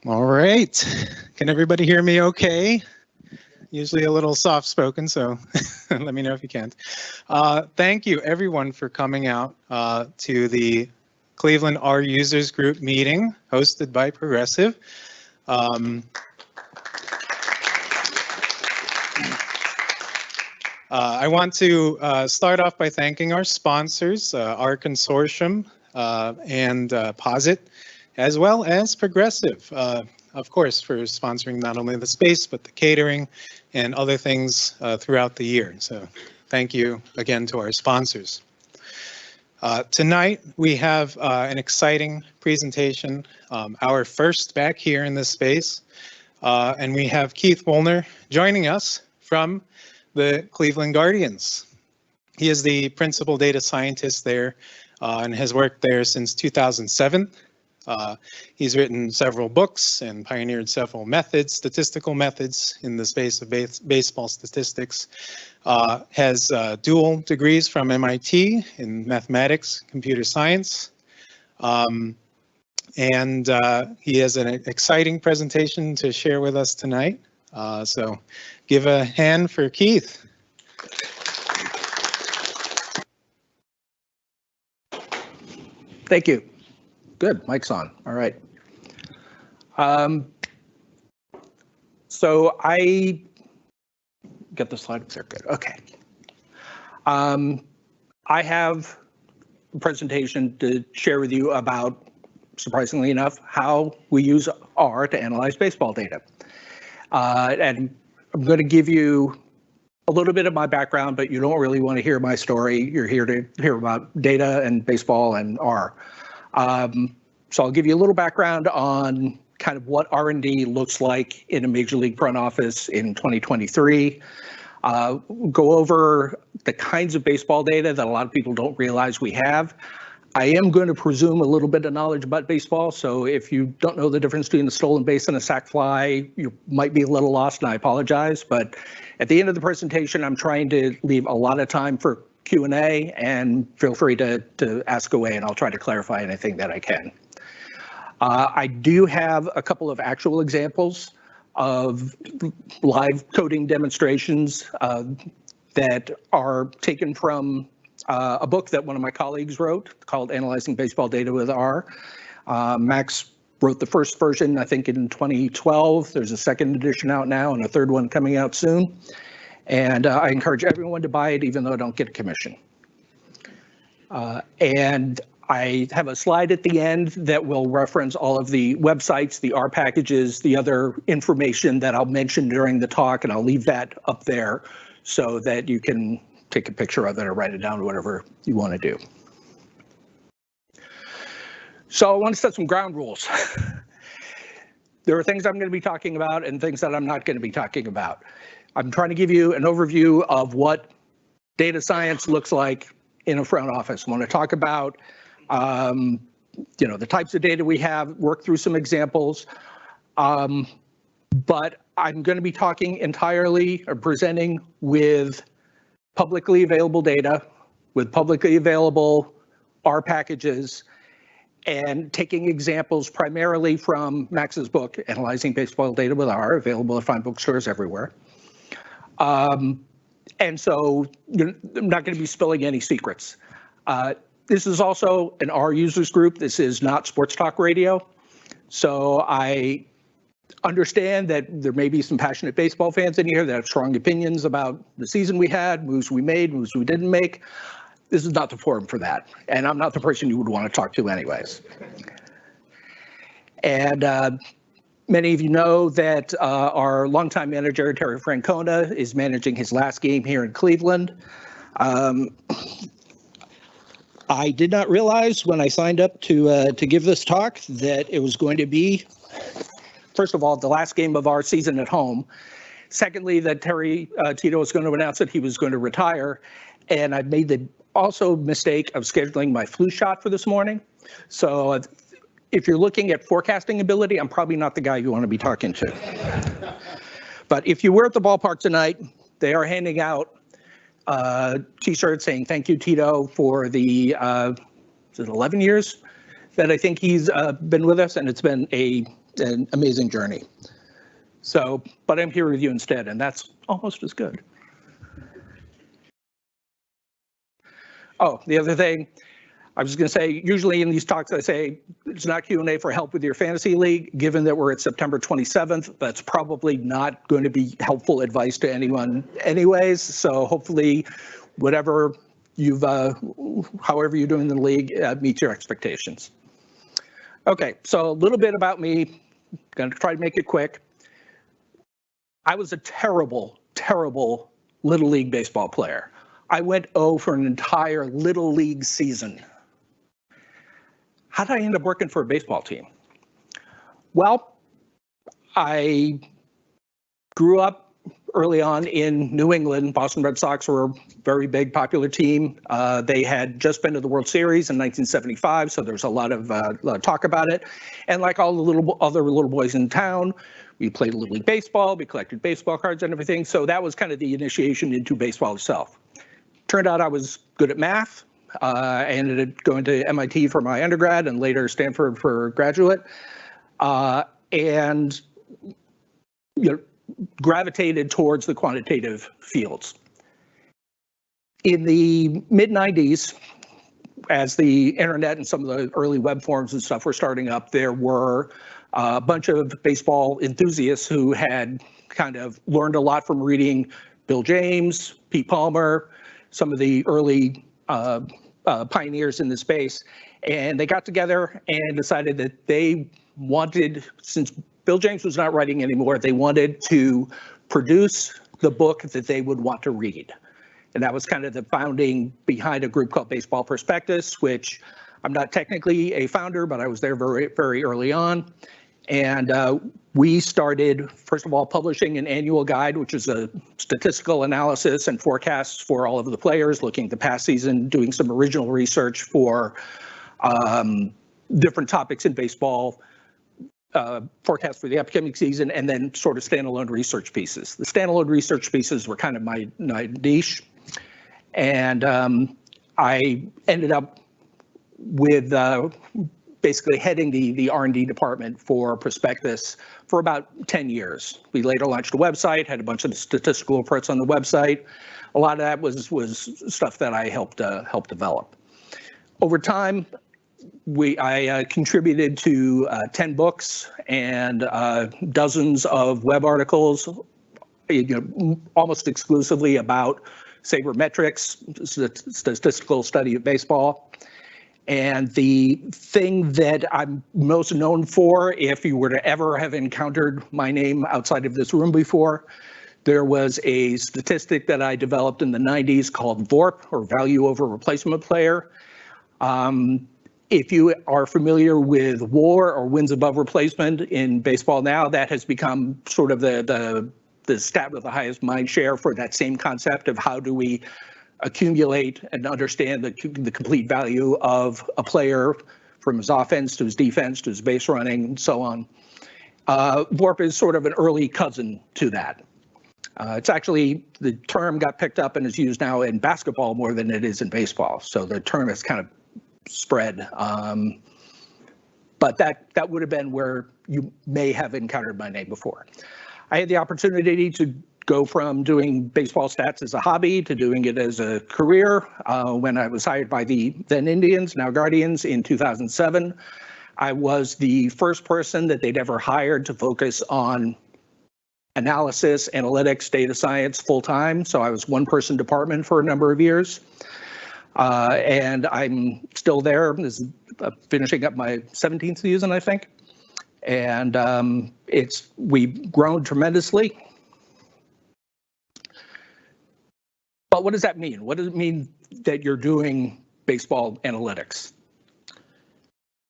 All right. Can everybody hear me okay? Usually a little soft-spoken, so let me know if you can't. Thank you, everyone, for coming out to the Cleveland R Users Group meeting hosted by Progressive. I want to start off by thanking our sponsors, our consortium and Posit, as well as Progressive, of course, for sponsoring not only the space, but the catering and other things throughout the year. So thank you again to our sponsors. Tonight, we have an exciting presentation, our first back here in this space, and we have Keith Woolner joining us from the Cleveland Guardians. He is the principal data scientist there and has worked there since 2007. He's written several books and pioneered several methods, statistical methods in the space of baseball statistics. Has dual degrees from MIT in mathematics, computer science. And he has an exciting presentation to share with us tonight. So give a hand for Keith. Thank you. Good, mic's on. All right. So I get the slides there. Good. Okay. I have a presentation to share with you about, surprisingly enough, how we use R to analyze baseball data. And I'm going to give you a little bit of my background, but you don't really want to hear my story. You're here to hear about data and baseball and R. So I'll give you a little background on kind of what R&D looks like in a major league front office in 2023. Go over the kinds of baseball data that a lot of people don't realize we have. I am going to presume a little bit of knowledge about baseball, so if you don't know the difference between a stolen base and a sac fly, you might be a little lost, and I apologize. But at the end of the presentation, I'm trying to leave a lot of time for Q&A, and feel free to ask away, and I'll try to clarify anything that I can. I do have a couple of actual examples of live coding demonstrations that are taken from a book that one of my colleagues wrote called Analyzing Baseball Data with R. Max wrote the first version, I think, in 2012. There's a second edition out now and a third one coming out soon. And I encourage everyone to buy it, even though I don't get a commission. And I have a slide at the end that will reference all of the websites, the R packages, the other information that I'll mention during the talk, and I'll leave that up there so that you can take a picture of it or write it down, whatever you want to do. So I want to set some ground rules. There are things I'm going to be talking about and things that I'm not going to be talking about. I'm trying to give you an overview of what data science looks like in a front office. I want to talk about the types of data we have, work through some examples, but I'm going to be talking entirely or presenting with publicly available data, with publicly available R packages, and taking examples primarily from Max's book, Analyzing Baseball Data with R, available at fine bookstores everywhere. And so I'm not going to be spilling any secrets. This is also an R users group. This is not sports talk radio. So I understand that there may be some passionate baseball fans in here that have strong opinions about the season we had, moves we made, moves we didn't make. This is not the forum for that. And I'm not the person you would want to talk to anyways. And many of you know that our longtime manager, Terry Francona, is managing his last game here in Cleveland. I did not realize when I signed up to give this talk that it was going to be, first of all, the last game of our season at home. Secondly, that Terry Tito was going to announce that he was going to retire. And I made the also mistake of scheduling my flu shot for this morning. So if you're looking at forecasting ability, I'm probably not the guy you want to be talking to. But if you were at the ballpark tonight, they are handing out T-shirts saying thank you, Tito, for the 11 years that I think he's been with us, and it's been an amazing journey. So, but I'm here with you instead, and that's almost as good. Oh, the other thing, I was going to say, usually in these talks, I say it's not Q&A for help with your fantasy league. Given that we're at September 27th, that's probably not going to be helpful advice to anyone anyways. So hopefully whatever however you're doing in the league meets your expectations. Okay, so a little bit about me. Going to try to make it quick. I was a terrible, terrible Little League baseball player. I went 0 for an entire Little League season. How did I end up working for a baseball team? Well, I grew up early on in New England. Boston Red Sox were a very big, popular team. They had just been to the World Series in 1975, so there's a lot of talk about it. And like all the other little boys in town, we played Little League baseball, we collected baseball cards and everything. So that was kind of the initiation into baseball itself. Turned out I was good at math. I ended up going to MIT for my undergrad and later Stanford for graduate, and gravitated towards the quantitative fields. In the mid-90s, as the internet and some of the early web forums and stuff were starting up, there were a bunch of baseball enthusiasts who had kind of learned a lot from reading Bill James, Pete Palmer, some of the early pioneers in the space, and they got together and decided that they wanted, since Bill James was not writing anymore, they wanted to produce the book that they would want to read. And that was kind of the founding behind a group called Baseball Prospectus, which I'm not technically a founder, but I was there very, very early on. And we started, first of all, publishing an annual guide, which is a statistical analysis and forecasts for all of the players, looking at the past season, doing some original research for different topics in baseball, forecasts for the upcoming season, and then sort of standalone research pieces. The standalone research pieces were kind of my niche. And I ended up with basically heading the R&D department for Prospectus for about 10 years. We later launched a website, had a bunch of statistical reports on the website. A lot of that was stuff that I helped develop. Over time, I contributed to 10 books and dozens of web articles, almost exclusively about sabermetrics, statistical study of baseball. And the thing that I'm most known for, if you were to ever have encountered my name outside of this room before, there was a statistic that I developed in the 90s called VORP, or value over replacement player. If you are familiar with WAR, or wins above replacement in baseball now, that has become sort of the stat with the highest mind share for that same concept of how do we accumulate and understand the complete value of a player, from his offense to his defense to his base running and so on. VORP is sort of an early cousin to that. It's actually, the term got picked up and is used now in basketball more than it is in baseball. So the term has kind of spread. But that would have been where you may have encountered my name before. I had the opportunity to go from doing baseball stats as a hobby to doing it as a career when I was hired by the then Indians, now Guardians, in 2007. I was the first person that they'd ever hired to focus on analysis, analytics, data science full-time. So I was one-person department for a number of years. And I'm still there. This is finishing up my 17th season, I think. And we've grown tremendously. But what does that mean? What does it mean that you're doing baseball analytics?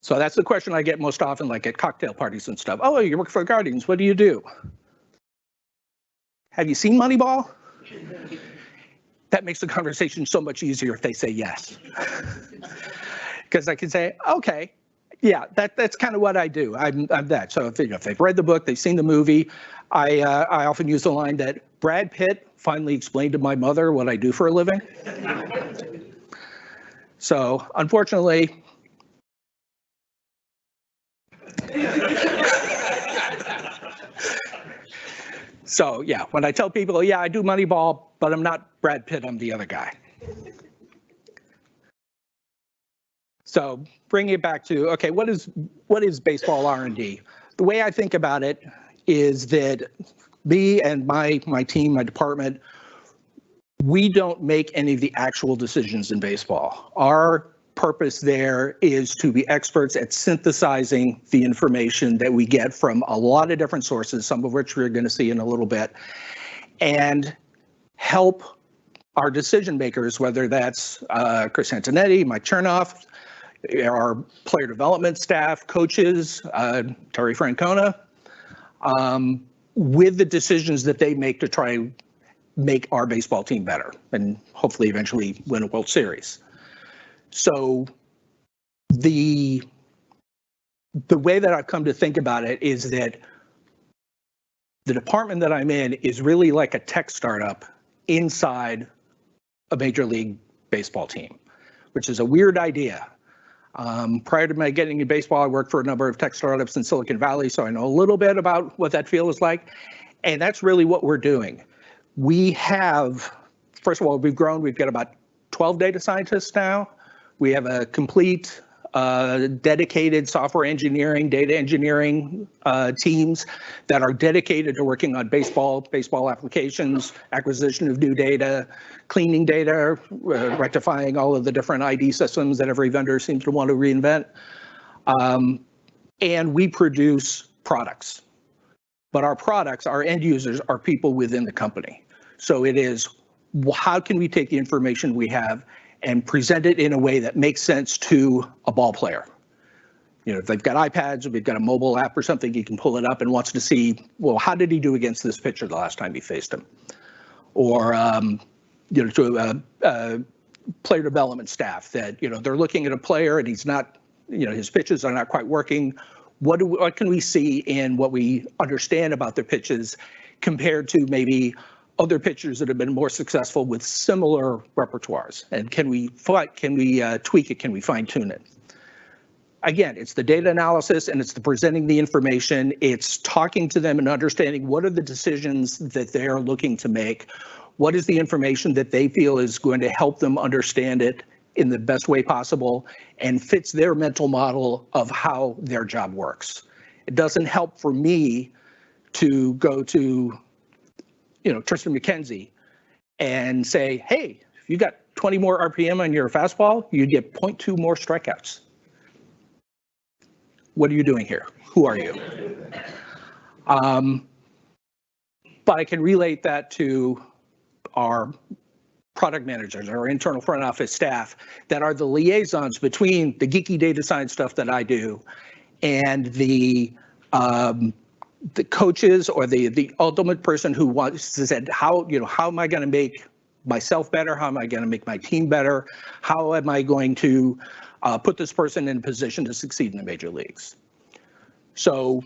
So that's the question I get most often, like at cocktail parties and stuff. Oh, you work for the Guardians. What do you do? Have you seen Moneyball? That makes the conversation so much easier if they say yes. Because I can say, okay, yeah, that's kind of what I do. I'm that. So if they've read the book, they've seen the movie, I often use the line that Brad Pitt finally explained to my mother what I do for a living. So unfortunately, So yeah, when I tell people, yeah, I do Moneyball, but I'm not Brad Pitt, I'm the other guy. So bringing it back to, okay, what is baseball R&D? The way I think about it is that me and my team, my department, we don't make any of the actual decisions in baseball. Our purpose there is to be experts at synthesizing the information that we get from a lot of different sources, some of which we're going to see in a little bit, and help our decision makers, whether that's Chris Antonetti, Mike Chernoff, our player development staff, coaches, Terry Francona, with the decisions that they make to try and make our baseball team better and hopefully eventually win a World Series. So the way that I've come to think about it is that the department that I'm in is really like a tech startup inside a Major League Baseball team, which is a weird idea. Prior to my getting into baseball, I worked for a number of tech startups in Silicon Valley, so I know a little bit about what that feel is like. And that's really what we're doing. We have, first of all, we've grown. We've got about 12 data scientists now. We have a complete dedicated software engineering, data engineering teams that are dedicated to working on baseball applications, acquisition of new data, cleaning data, rectifying all of the different ID systems that every vendor seems to want to reinvent. And we produce products. But our products, our end users, are people within the company. So it is, how can we take the information we have and present it in a way that makes sense to a ball player? You know, if they've got iPads, or we've got a mobile app or something, you can pull it up and wants to see, well, how did he do against this pitcher the last time he faced him? Or, you know, to a player development staff that, you know, they're looking at a player and he's not, you know, his pitches are not quite working. What can we see in what we understand about their pitches compared to maybe other pitchers that have been more successful with similar repertoires? And can we tweak it? Can we fine tune it? Again, it's the data analysis and it's the presenting the information. It's talking to them and understanding what are the decisions that they're looking to make. What is the information that they feel is going to help them understand it in the best way possible and fits their mental model of how their job works. It doesn't help for me to go to, you know, Tristan McKenzie and say, hey, if you got 20 more RPM on your fastball, you get 0.2 more strikeouts. What are you doing here? Who are you? But I can relate that to our product managers, our internal front office staff that are the liaisons between the geeky data science stuff that I do and the coaches or the ultimate person who wants to say, how am I going to make myself better? How am I going to make my team better? How am I going to put this person in a position to succeed in the major leagues? So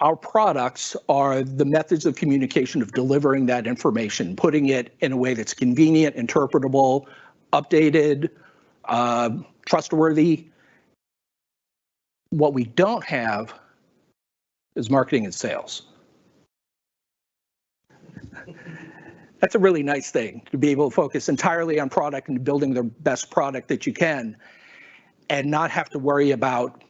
our products are the methods of communication of delivering that information, putting it in a way that's convenient, interpretable, updated, trustworthy. What we don't have is marketing and sales. That's a really nice thing, to be able to focus entirely on product and building the best product that you can and not have to worry about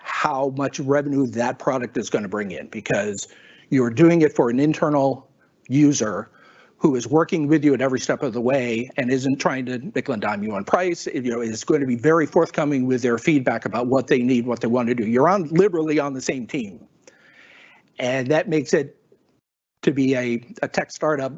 how much revenue that product is going to bring in, because you're doing it for an internal user who is working with you at every step of the way and isn't trying to nickel and dime you on price. You know, is going to be very forthcoming with their feedback about what they need, what they want to do. You're literally on the same team. And that makes it to be a tech startup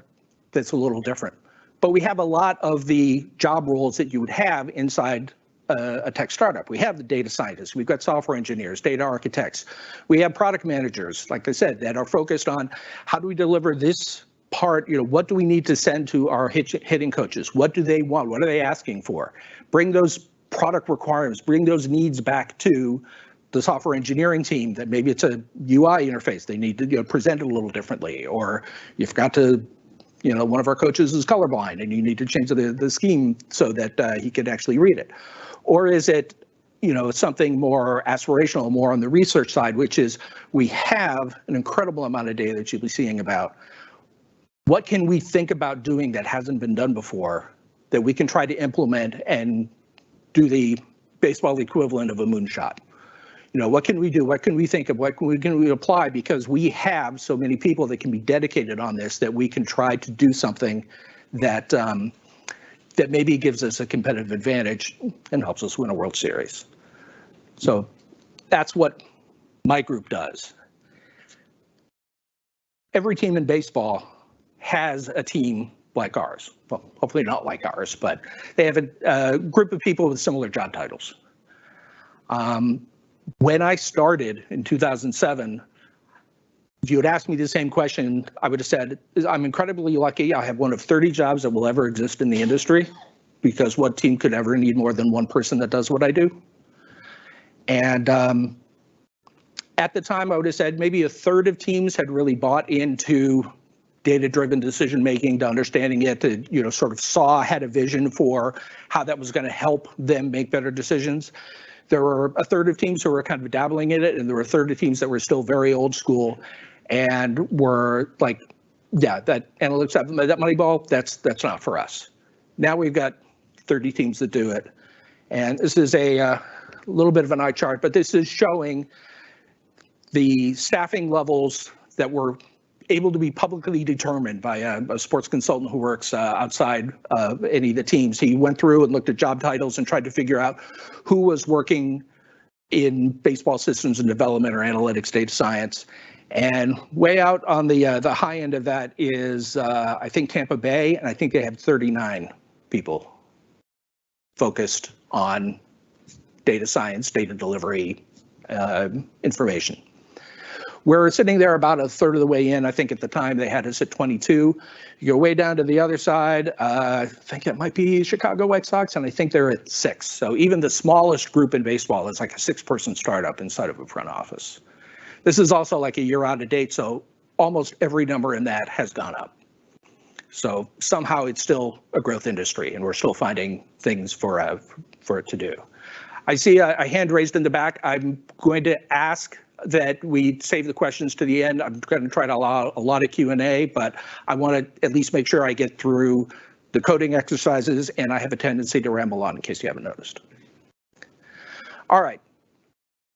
that's a little different. But we have a lot of the job roles that you would have inside a tech startup. We have the data scientists, we've got software engineers, data architects. We have product managers, like I said, that are focused on how do we deliver this part, you know, what do we need to send to our hitting coaches? What do they want? What are they asking for? Bring those product requirements, bring those needs back to the software engineering team, that maybe it's a UI interface. They need to, you know, present it a little differently, or you forgot to, you know, one of our coaches is colorblind and you need to change the scheme so that he can actually read it. Or is it something more aspirational, more on the research side, which is we have an incredible amount of data that you'll be seeing about what can we think about doing that hasn't been done before that we can try to implement and do the baseball equivalent of a moonshot. What can we do? What can we think of? What can we apply? Because we have so many people that can be dedicated on this that we can try to do something that that maybe gives us a competitive advantage and helps us win a World Series. So that's what my group does. Every team in baseball has a team like ours. Well, hopefully not like ours, but they have a group of people with similar job titles. When I started in 2007, if you had asked me the same question, I would have said, I'm incredibly lucky. I have one of 30 jobs that will ever exist in the industry, because what team could ever need more than one person that does what I do? And at the time, I would have said maybe a third of teams had really bought into data-driven decision-making, to understanding it, to sort of had a vision for how that was going to help them make better decisions. There were a third of teams who were kind of dabbling in it, and there were a third of teams that were still very old school and were like, yeah, that analytics, that Moneyball, that's not for us. Now we've got 30 teams that do it. And this is a little bit of an eye chart, but this is showing the staffing levels that were able to be publicly determined by a sports consultant who works outside any of the teams. He went through and looked at job titles and tried to figure out who was working in baseball systems and development or analytics, data science. And way out on the high end of that is, I think, Tampa Bay, and I think they have 39 people focused on data science, data delivery, information. We're sitting there about a third of the way in. I think at the time they had us at 22. You go way down to the other side. I think it might be Chicago White Sox, and I think they're at 6. So even the smallest group in baseball is like a 6-person startup inside of a front office. This is also like a year out of date, so almost every number in that has gone up. So somehow it's still a growth industry, and we're still finding things for it to do. I see a hand raised in the back. I'm going to ask that we save the questions to the end. I'm going to try to allow a lot of Q&A, but I want to at least make sure I get through the coding exercises, and I have a tendency to ramble on in case you haven't noticed. All right,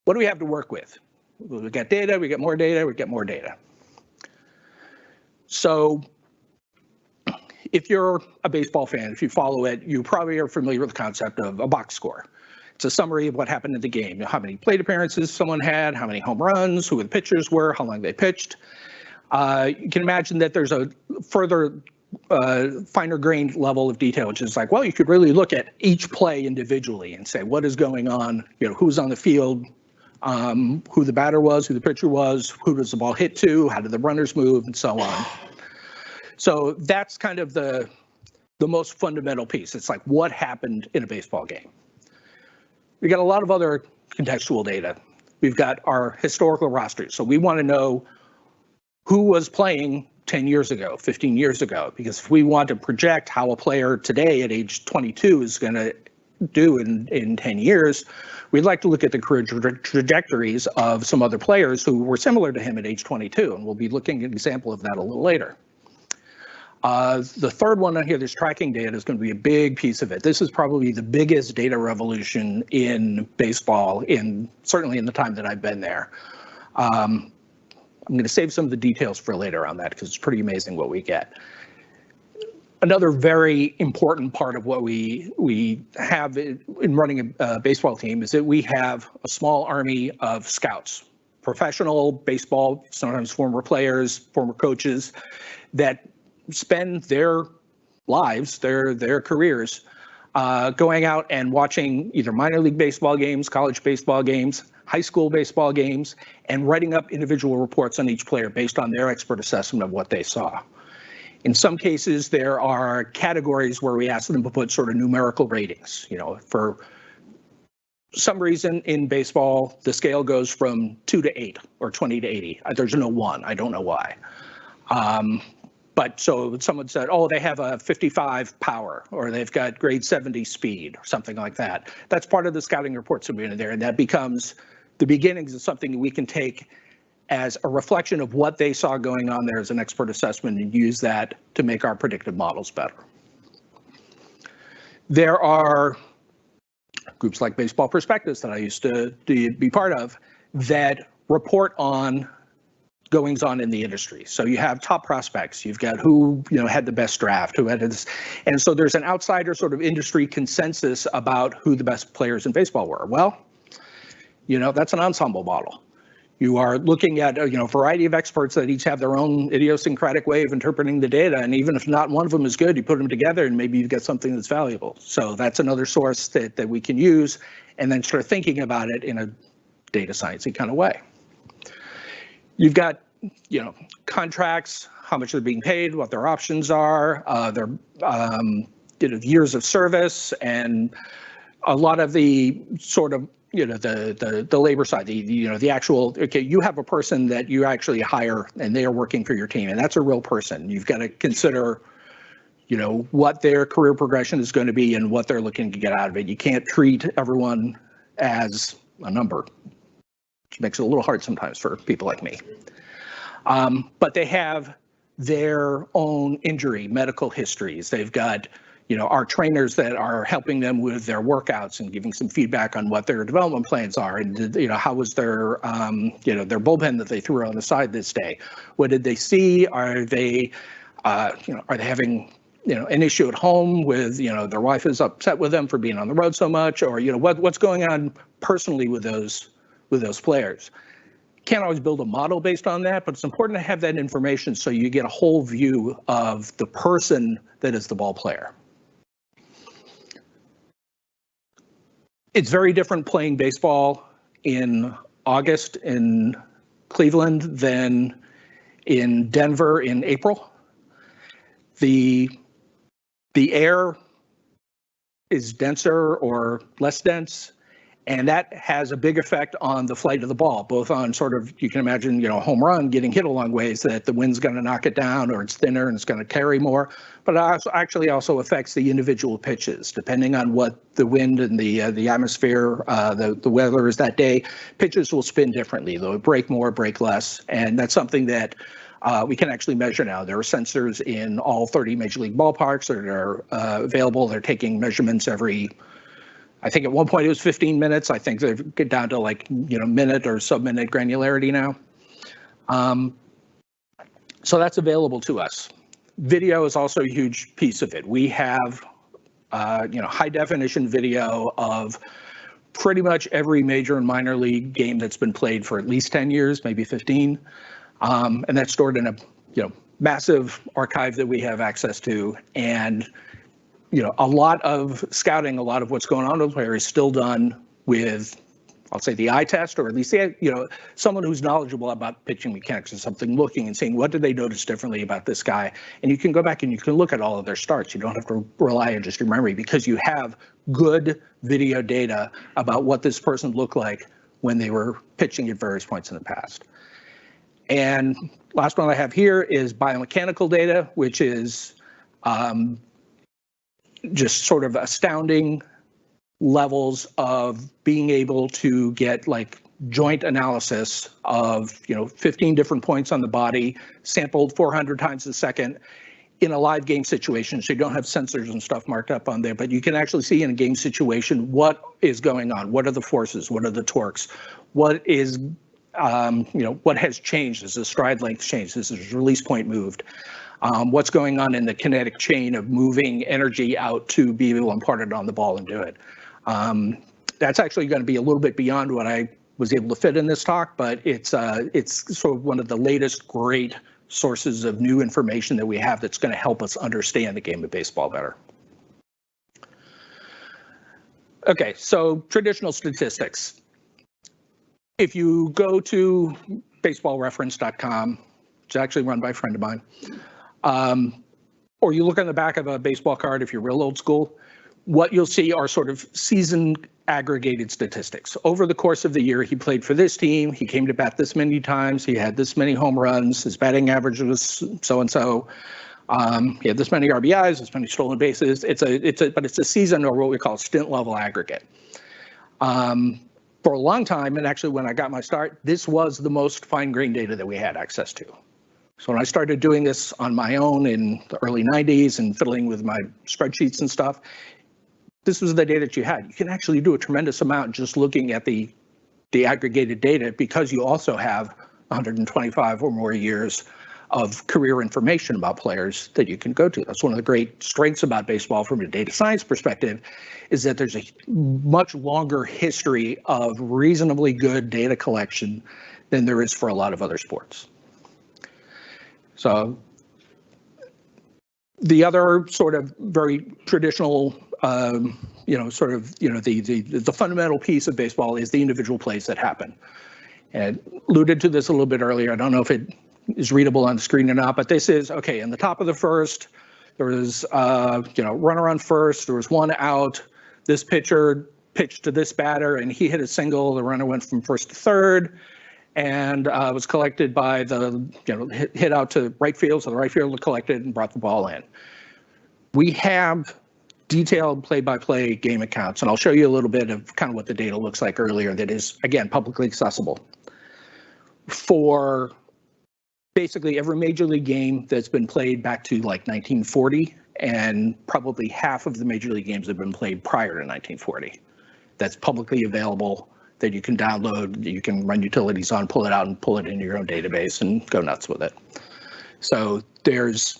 what do we have to work with? We got data, we get more data, we get more data. So if you're a baseball fan, if you follow it, you probably are familiar with the concept of a box score. It's a summary of what happened in the game. How many plate appearances someone had, how many home runs, who the pitchers were, how long they pitched. You can imagine that there's a further finer grained level of detail, which is like, well, you could really look at each play individually and say, what is going on, who's on the field, who the batter was, who the pitcher was, who does the ball hit to, how did the runners move, and so on. So that's kind of the most fundamental piece. It's like what happened in a baseball game. We got a lot of other contextual data. We've got our historical rosters. So we want to know who was playing 10 years ago, 15 years ago, because if we want to project how a player today at age 22 is going to do in 10 years, we'd like to look at the career trajectories of some other players who were similar to him at age 22, and we'll be looking at an example of that a little later. The third one on here, this tracking data, is going to be a big piece of it. This is probably the biggest data revolution in baseball, certainly in the time that I've been there. I'm going to save some of the details for later on that because it's pretty amazing what we get. Another very important part of what we have in running a baseball team is that we have a small army of scouts, professional baseball, sometimes former players, former coaches, that spend their lives, their careers, going out and watching either minor league baseball games, college baseball games, high school baseball games, and writing up individual reports on each player based on their expert assessment of what they saw. In some cases, there are categories where we ask them to put sort of numerical ratings. For some reason in baseball, the scale goes from 2 to 8 or 20 to 80. There's no 1. I don't know why. But so someone said, oh, they have a 55 power, or they've got grade 70 speed, or something like that. That's part of the scouting reports that are in there, and that becomes the beginnings of something we can take as a reflection of what they saw going on there as an expert assessment and use that to make our predictive models better. There are groups like Baseball Perspectives that I used to be part of that report on goings on in the industry. So you have top prospects, you've got who had the best draft, who had this, and so there's an outsider sort of industry consensus about who the best players in baseball were. Well, that's an ensemble model. You are looking at a variety of experts that each have their own idiosyncratic way of interpreting the data, and even if not one of them is good, you put them together and maybe you get something that's valuable. So that's another source that we can use, and then start thinking about it in a data sciencey kind of way. You've got contracts, how much they're being paid, what their options are, their years of service, and a lot of the sort of the labor side, the actual, okay, you have a person that you actually hire and they are working for your team, and that's a real person. You've got to consider what their career progression is going to be and what they're looking to get out of it. You can't treat everyone as a number, which makes it a little hard sometimes for people like me. But they have their own injury, medical histories. They've got, our trainers that are helping them with their workouts and giving some feedback on what their development plans are. And, how was their, their bullpen that they threw on the side this day? What did they see? Are they, are they having, an issue at home with, their wife is upset with them for being on the road so much? Or, what's going on personally with those players? Can't always build a model based on that, but it's important to have that information so you get a whole view of the person that is the ball player. It's very different playing baseball in August in Cleveland than in Denver in April. The air is denser or less dense, and that has a big effect on the flight of the ball, both on sort of, you can imagine, a home run getting hit a long ways, that the wind's going to knock it down, or it's thinner and it's going to carry more. But it actually also affects the individual pitches, depending on what the wind and the atmosphere, the weather is that day. Pitches will spin differently. They'll break more, break less, and that's something that we can actually measure now. There are sensors in all 30 major league ballparks that are available. They're taking measurements every, I think at one point it was 15 minutes. I think they've get down to like, minute or sub-minute granularity now. So that's available to us. Video is also a huge piece of it. We have, high definition video of pretty much every major and minor league game that's been played for at least 10 years, maybe 15. And that's stored in a, massive archive that we have access to. And a lot of scouting, a lot of what's going on with the player is still done with, I'll say, the eye test, or at least, someone who's knowledgeable about pitching mechanics or something, looking and saying, what did they notice differently about this guy? And you can go back and you can look at all of their starts. You don't have to rely on just your memory, because you have good video data about what this person looked like when they were pitching at various points in the past. And last one I have here is biomechanical data, which is just sort of astounding levels of being able to get like joint analysis of 15 different points on the body, sampled 400 times a second in a live game situation. So you don't have sensors and stuff marked up on there, but you can actually see in a game situation what is going on, what are the forces, what are the torques, what is what has changed, has the stride length changed, has the release point moved. What's going on in the kinetic chain of moving energy out to be able to impart it on the ball and do it. That's actually going to be a little bit beyond what I was able to fit in this talk, but it's sort of one of the latest great sources of new information that we have that's going to help us understand the game of baseball better. Okay, so traditional statistics. If you go to baseballreference.com, which is actually run by a friend of mine, or you look on the back of a baseball card if you're real old school, what you'll see are sort of season aggregated statistics. Over the course of the year, he played for this team. He came to bat this many times. He had this many home runs. His batting average was so-and-so. He had this many RBIs, this many stolen bases. But it's a season or what we call stint level aggregate. For a long time, and actually when I got my start, this was the most fine-grained data that we had access to. So when I started doing this on my own in the early 90s and fiddling with my spreadsheets and stuff, this was the data that you had. You can actually do a tremendous amount just looking at the aggregated data because you also have 125 or more years of career information about players that you can go to. That's one of the great strengths about baseball from a data science perspective, is that there's a much longer history of reasonably good data collection than there is for a lot of other sports. So the other sort of very traditional, the fundamental piece of baseball is the individual plays that happen. And alluded to this a little bit earlier. I don't know if it is readable on the screen or not, but this is, okay, in the top of the first, there was, runner on first, there was one out, this pitcher pitched to this batter and he hit a single, the runner went from first to third, and was collected by hit out to right field, so the right fielder collected and brought the ball in. We have detailed play-by-play game accounts, and I'll show you a little bit of kind of what the data looks like earlier that is, again, publicly accessible for basically every major league game that's been played back to like 1940, and probably half of the major league games have been played prior to 1940. That's publicly available, that you can download, you can run utilities on, pull it out and pull it into your own database and go nuts with it. So there's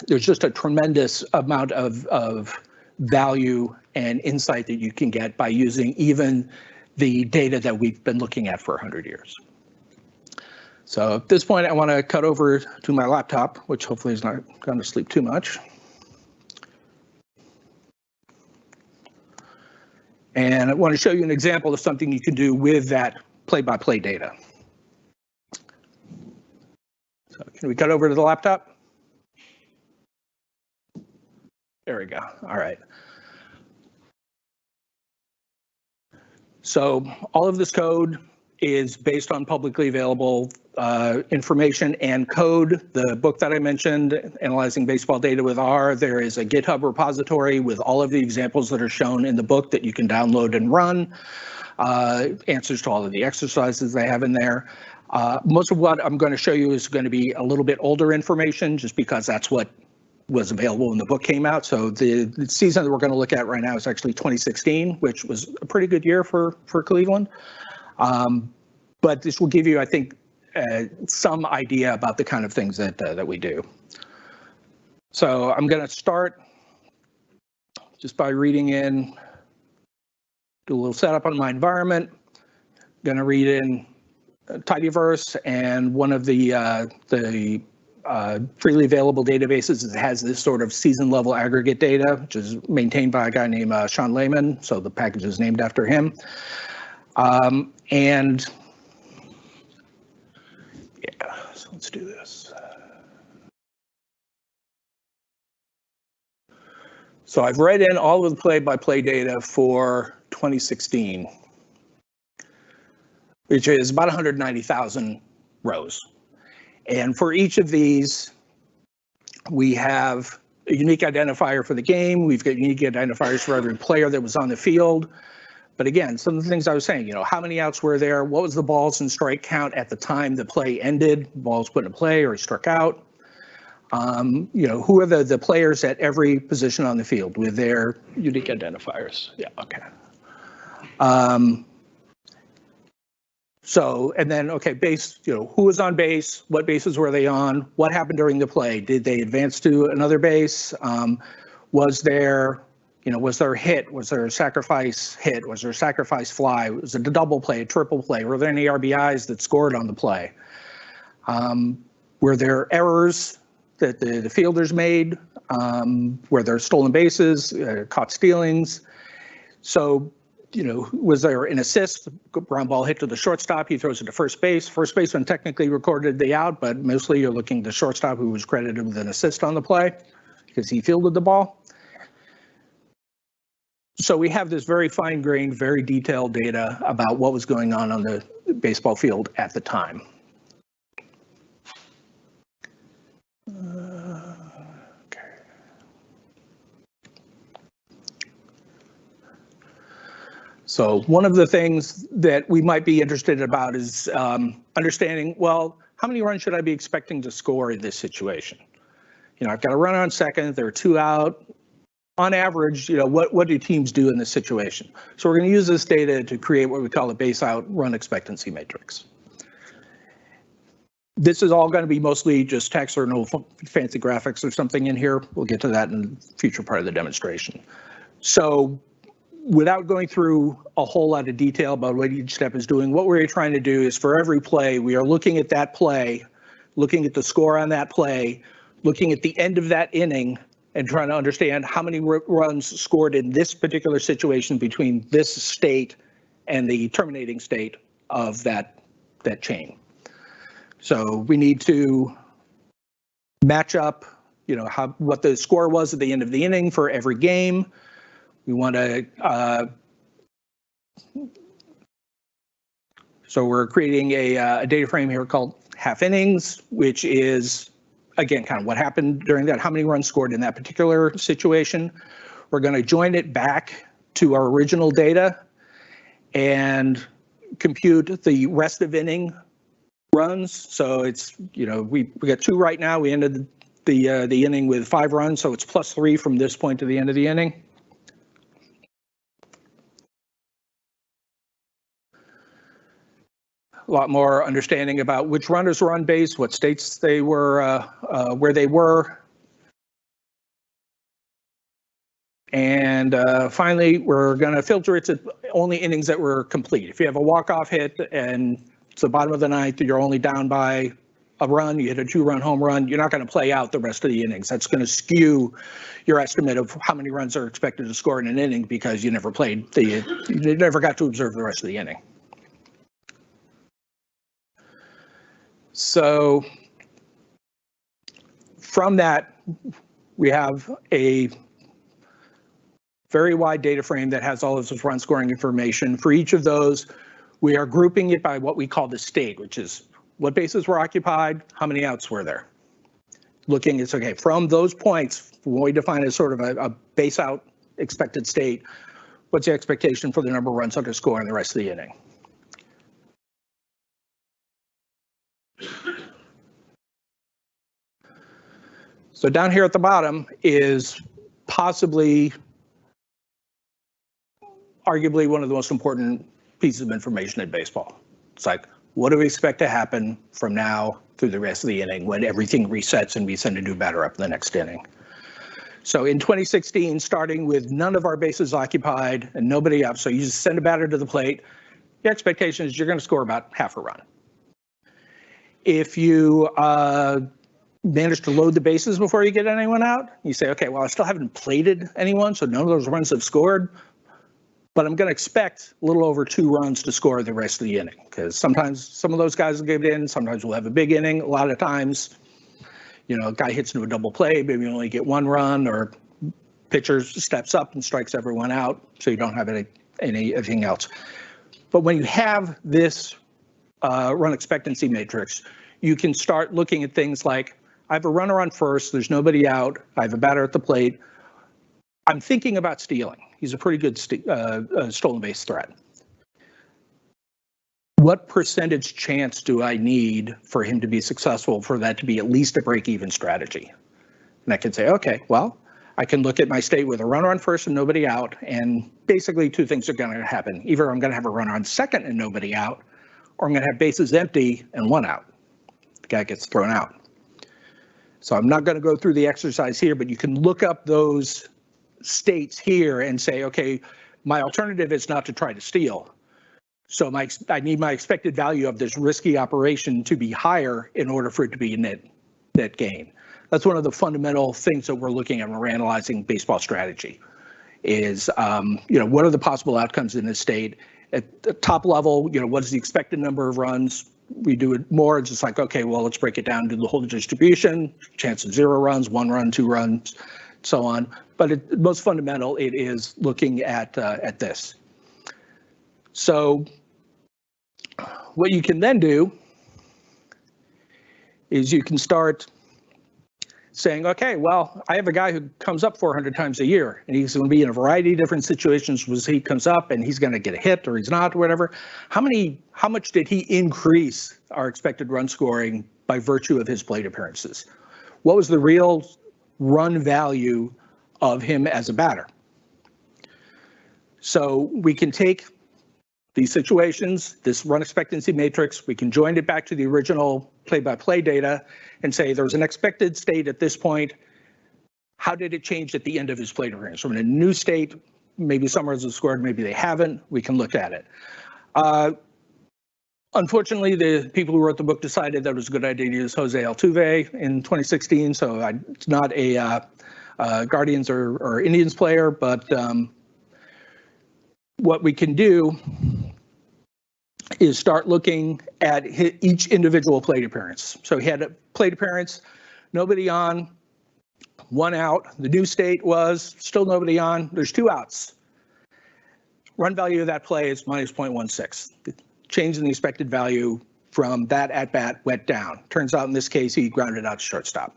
just a tremendous amount of value and insight that you can get by using even the data that we've been looking at for 100 years. So at this point, I want to cut over to my laptop, which hopefully is not going to sleep too much. And I want to show you an example of something you can do with that play-by-play data. So can we cut over to the laptop? There we go. All right. So all of this code is based on publicly available information and code. The book that I mentioned, Analyzing Baseball Data with R, there is a GitHub repository with all of the examples that are shown in the book that you can download and run, answers to all of the exercises they have in there. Most of what I'm going to show you is going to be a little bit older information, just because that's what was available when the book came out. So the season that we're going to look at right now is actually 2016, which was a pretty good year for Cleveland. But this will give you, I think, some idea about the kind of things that we do. So I'm going to start just by reading in, do a little setup on my environment. I'm going to read in tidyverse, and one of the freely available databases that has this sort of season level aggregate data, which is maintained by a guy named Sean Lehman. So the package is named after him. And yeah, so let's do this. So I've read in all of the play-by-play data for 2016, which is about 190,000 rows. And for each of these, we have a unique identifier for the game. We've got unique identifiers for every player that was on the field. But again, some of the things I was saying, how many outs were there? What was the balls and strike count at the time the play ended? Balls put in play or struck out? Who are the players at every position on the field with their unique identifiers? Yeah, okay. So, and then, okay, base, who was on base? What bases were they on? What happened during the play? Did they advance to another base? Was there a hit? Was there a sacrifice hit? Was there a sacrifice fly? Was it a double play, a triple play? Were there any RBIs that scored on the play? Were there errors that the fielders made? Were there stolen bases, caught stealings? So, was there an assist? Ground ball hit to the shortstop, he throws it to first base. First baseman technically recorded the out, but mostly you're looking at the shortstop who was credited with an assist on the play because he fielded the ball. So we have this very fine-grained, very detailed data about what was going on the baseball field at the time. So one of the things that we might be interested about is understanding, well, how many runs should I be expecting to score in this situation? You know, I've got a runner on second, there are two out. On average, you know, what do teams do in this situation? So we're going to use this data to create what we call a base out run expectancy matrix. This is all going to be mostly just text or no fancy graphics or something in here. We'll get to that in the future part of the demonstration. So without going through a whole lot of detail about what each step is doing, what we're trying to do is for every play, we are looking at that play, looking at the score on that play, looking at the end of that inning, and trying to understand how many runs scored in this particular situation between this state and the terminating state of that chain. So we need to match up, you know, what the score was at the end of the inning for every game. We want to, so we're creating a data frame here called half innings, which is, again, kind of what happened during that, how many runs scored in that particular situation. We're going to join it back to our original data and compute the rest of inning runs. So it's, you know, we got 2 right now. We ended the inning with 5 runs, so it's +3 from this point to the end of the inning. A lot more understanding about which runners were on base, what states they were, where they were. And finally, we're going to filter it to only innings that were complete. If you have a walk-off hit and it's the bottom of the 9th, you're only down by a run, you hit a 2-run home run, you're not going to play out the rest of the innings. That's going to skew your estimate of how many runs are expected to score in an inning because you never you never got to observe the rest of the inning. So from that, we have a very wide data frame that has all of this run scoring information. For each of those, we are grouping it by what we call the state, which is what bases were occupied, how many outs were there. Looking at, okay, from those points, what we define as sort of a base out expected state, what's the expectation for the number of runs under score in the rest of the inning? So down here at the bottom is possibly, arguably one of the most important pieces of information in baseball. It's like, what do we expect to happen from now through the rest of the inning when everything resets and we send a new batter up in the next inning? So in 2016, starting with none of our bases occupied and nobody up, so you just send a batter to the plate, the expectation is you're going to score about half a run. If you manage to load the bases before you get anyone out, you say, okay, well, I still haven't plated anyone, so none of those runs have scored, but I'm going to expect a little over 2 runs to score the rest of the inning, because sometimes some of those guys will get in, sometimes we'll have a big inning. A lot of times, you know, a guy hits into a double play, maybe you only get 1 run, or pitcher steps up and strikes everyone out, so you don't have anything else. But when you have this run expectancy matrix, you can start looking at things like, I have a runner on first, there's nobody out, I have a batter at the plate, I'm thinking about stealing. He's a pretty good stolen base threat. What percentage chance do I need for him to be successful for that to be at least a break-even strategy? And I can say, okay, well, I can look at my state with a runner on first and nobody out, and basically 2 things are going to happen. Either I'm going to have a runner on second and nobody out, or I'm going to have bases empty and 1 out. The guy gets thrown out. So I'm not going to go through the exercise here, but you can look up those states here and say, okay, my alternative is not to try to steal. So I need my expected value of this risky operation to be higher in order for it to be a net gain. That's one of the fundamental things that we're looking at when we're analyzing baseball strategy is, you know, what are the possible outcomes in this state? At the top level, you know, what is the expected number of runs? We do it more, it's just like, okay, well, let's break it down to the whole distribution, chance of 0 runs, 1 run, 2 runs, so on. But most fundamental, it is looking at this. So what you can then do is you can start saying, okay, well, I have a guy who comes up 400 times a year, and he's going to be in a variety of different situations where he comes up and he's going to get a hit or he's not or whatever. How much did he increase our expected run scoring by virtue of his plate appearances? What was the real run value of him as a batter? So we can take these situations, this run expectancy matrix, we can join it back to the original play-by-play data and say there was an expected state at this point. How did it change at the end of his plate appearance? From a new state, maybe some runs have scored, maybe they haven't. We can look at it. Unfortunately, the people who wrote the book decided that it was a good idea to use Jose Altuve in 2016, so it's not a Guardians or Indians player, but what we can do is start looking at each individual plate appearance. So he had a plate appearance, nobody on, 1 out. The new state was still nobody on, there's 2 outs. Run value of that play is minus 0.16. The change in the expected value from that at bat went down. Turns out in this case, he grounded out to shortstop.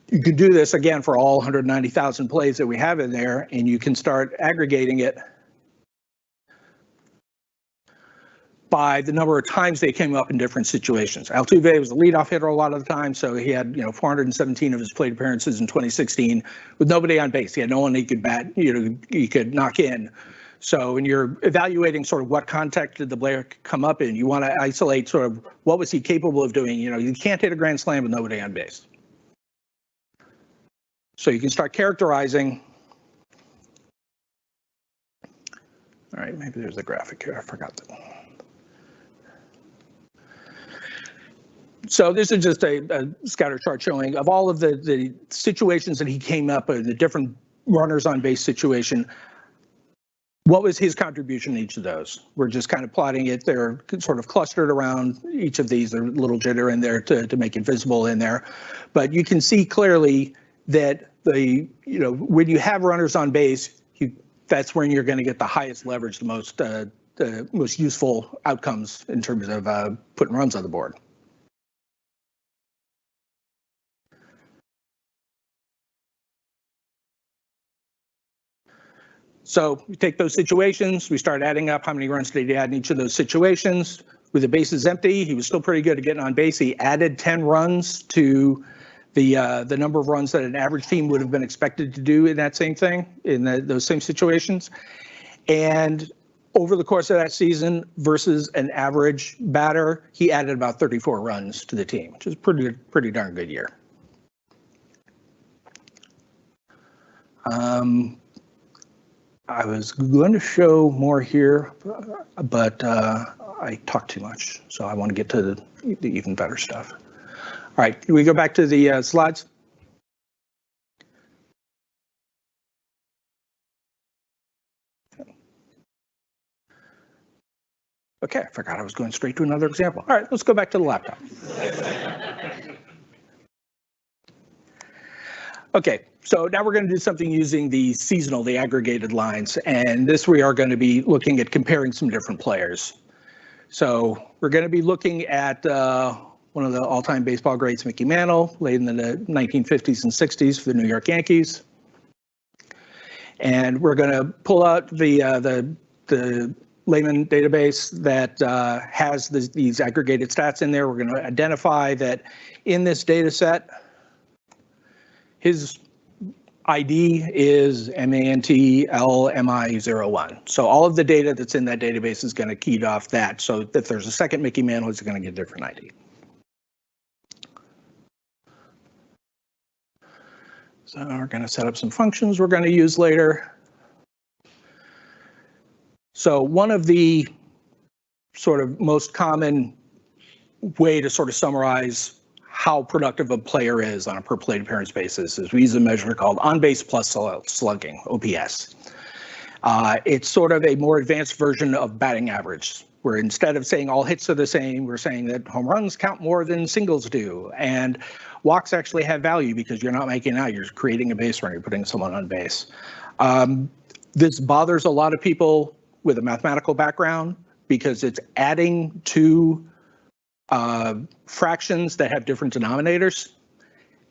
You can do this again for all 190,000 plays that we have in there, and you can start aggregating it by the number of times they came up in different situations. Altuve was the leadoff hitter a lot of the time, so he had 417 of his plate appearances in 2016 with nobody on base. He had no one he could bat, he could knock in. So when you're evaluating sort of what context did the player come up in, you want to isolate sort of what was he capable of doing. You can't hit a grand slam with nobody on base. So you can start characterizing. All right, maybe there's a graphic here. I forgot that. So this is just a scatter chart showing of all of the situations that he came up with, the different runners on base situation. What was his contribution in each of those? We're just kind of plotting it. They're sort of clustered around each of these. There's a little jitter in there to make it visible in there. But you can see clearly that when you have runners on base, that's when you're going to get the highest leverage, the most useful outcomes in terms of putting runs on the board. So we take those situations, we start adding up how many runs did he add in each of those situations. With the bases empty, he was still pretty good at getting on base. He added 10 runs to the number of runs that an average team would have been expected to do in that same thing, in those same situations. And over the course of that season versus an average batter, he added about 34 runs to the team, which is a pretty darn good year. I was going to show more here, but I talked too much, so I want to get to the even better stuff. All right, can we go back to the slides? Okay, I forgot I was going straight to another example. All right, let's go back to the laptop. Okay, so now we're going to do something using the seasonal, the aggregated lines, and this we are going to be looking at comparing some different players. So we're going to be looking at one of the all-time baseball greats, Mickey Mantle, late in the 1950s and 60s for the New York Yankees. And we're going to pull out the layman database that has these aggregated stats in there. We're going to identify that in this data set, his ID is MANTLMI01. So all of the data that's in that database is going to key off that. So if there's a second Mickey Mantle, it's going to get a different ID. So we're going to set up some functions we're going to use later. So one of the sort of most common way to sort of summarize how productive a player is on a per plate appearance basis is we use a measure called on-base plus slugging, OPS. It's sort of a more advanced version of batting average, where instead of saying all hits are the same, we're saying that home runs count more than singles do. And walks actually have value because you're not making out, you're creating a base runner, you're putting someone on base. This bothers a lot of people with a mathematical background because it's adding two fractions that have different denominators,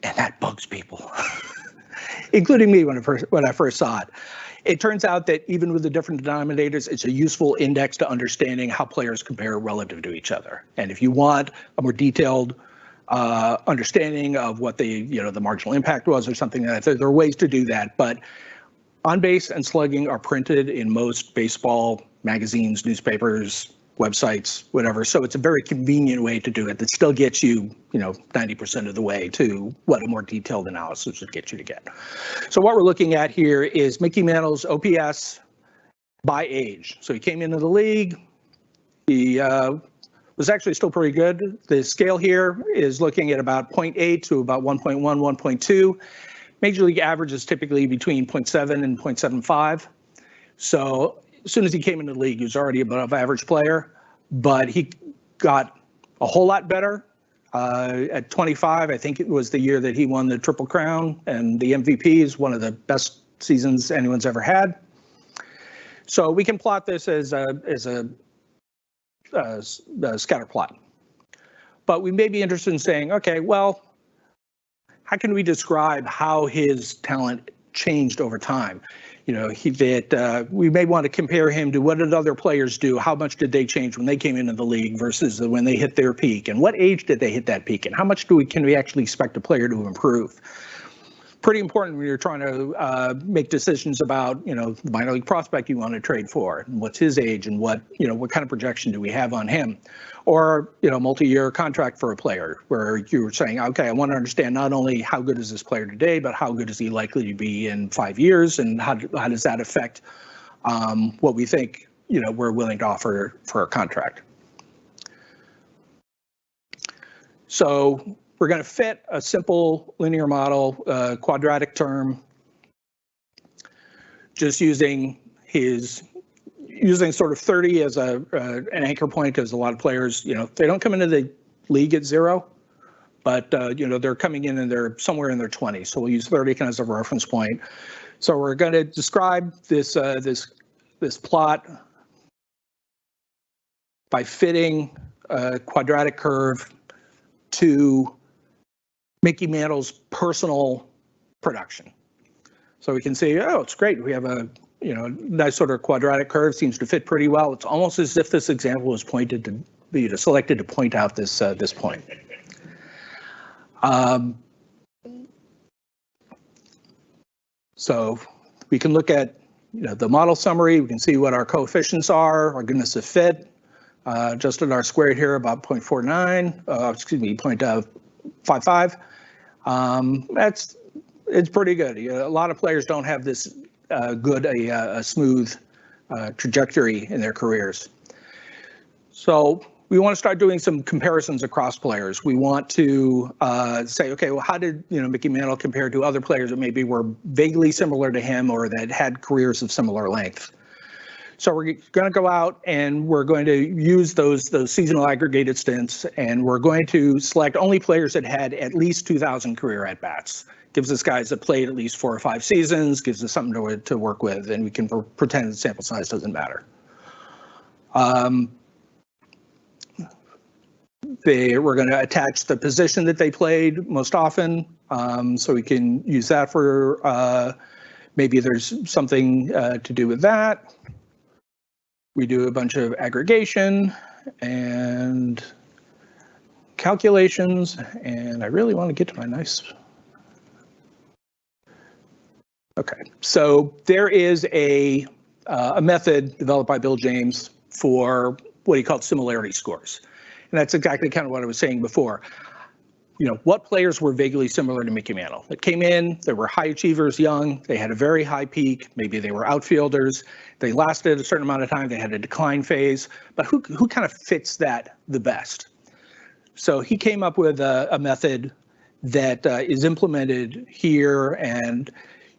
and that bugs people, including me when I first saw it. It turns out that even with the different denominators, it's a useful index to understanding how players compare relative to each other. And if you want a more detailed understanding of what the marginal impact was or something like that, there are ways to do that. But on base and slugging are printed in most baseball magazines, newspapers, websites, whatever. So it's a very convenient way to do it that still gets you, 90% of the way to what a more detailed analysis would get you to get. So what we're looking at here is Mickey Mantle's OPS by age. So he came into the league. He was actually still pretty good. The scale here is looking at about 0.8 to about 1.1, 1.2. Major league average is typically between 0.7 and 0.75. So as soon as he came into the league, he was already above average player, but he got a whole lot better. At 25, I think it was the year that he won the Triple Crown, and the MVP is one of the best seasons anyone's ever had. So we can plot this as a scatter plot. But we may be interested in saying, okay, well, how can we describe how his talent changed over time? We may want to compare him to what did other players do? How much did they change when they came into the league versus when they hit their peak? And what age did they hit that peak? And how much can we actually expect a player to improve? Pretty important when you're trying to make decisions about, the minor league prospect you want to trade for, and what's his age, and what kind of projection do we have on him, or multi-year contract for a player where you're saying, okay, I want to understand not only how good is this player today, but how good is he likely to be in 5 years, and how does that affect what we think we're willing to offer for a contract. So we're going to fit a simple linear model, quadratic term, just using sort of 30 as an anchor point, because a lot of players, they don't come into the league at 0, but they're coming in and they're somewhere in their 20s. So we'll use 30 as a reference point. So we're going to describe this plot by fitting a quadratic curve to Mickey Mantle's personal production. So we can say, oh, it's great. We have a nice sort of quadratic curve, seems to fit pretty well. It's almost as if this example was selected to point out this point. So we can look at the model summary. We can see what our coefficients are, our goodness of fit. Just in our squared here, about 0.49, 0.55. It's pretty good. A lot of players don't have this good a smooth trajectory in their careers. So we want to start doing some comparisons across players. We want to say, okay, well, how did Mickey Mantle compare to other players that maybe were vaguely similar to him or that had careers of similar length? So we're going to go out and we're going to use those seasonal aggregated stints, and we're going to select only players that had at least 2,000 career at-bats. Gives us guys that played at least 4 or 5 seasons, gives us something to work with, and we can pretend the sample size doesn't matter. We're going to attach the position that they played most often, so we can use that for maybe there's something to do with that. We do a bunch of aggregation and calculations, and I really want to get to my nice. Okay, so there is a method developed by Bill James for what he called similarity scores. And that's exactly kind of what I was saying before. What players were vaguely similar to Mickey Mantle? That came in, they were high achievers young, they had a very high peak, maybe they were outfielders, they lasted a certain amount of time, they had a decline phase, but who kind of fits that the best? So he came up with a method that is implemented here, and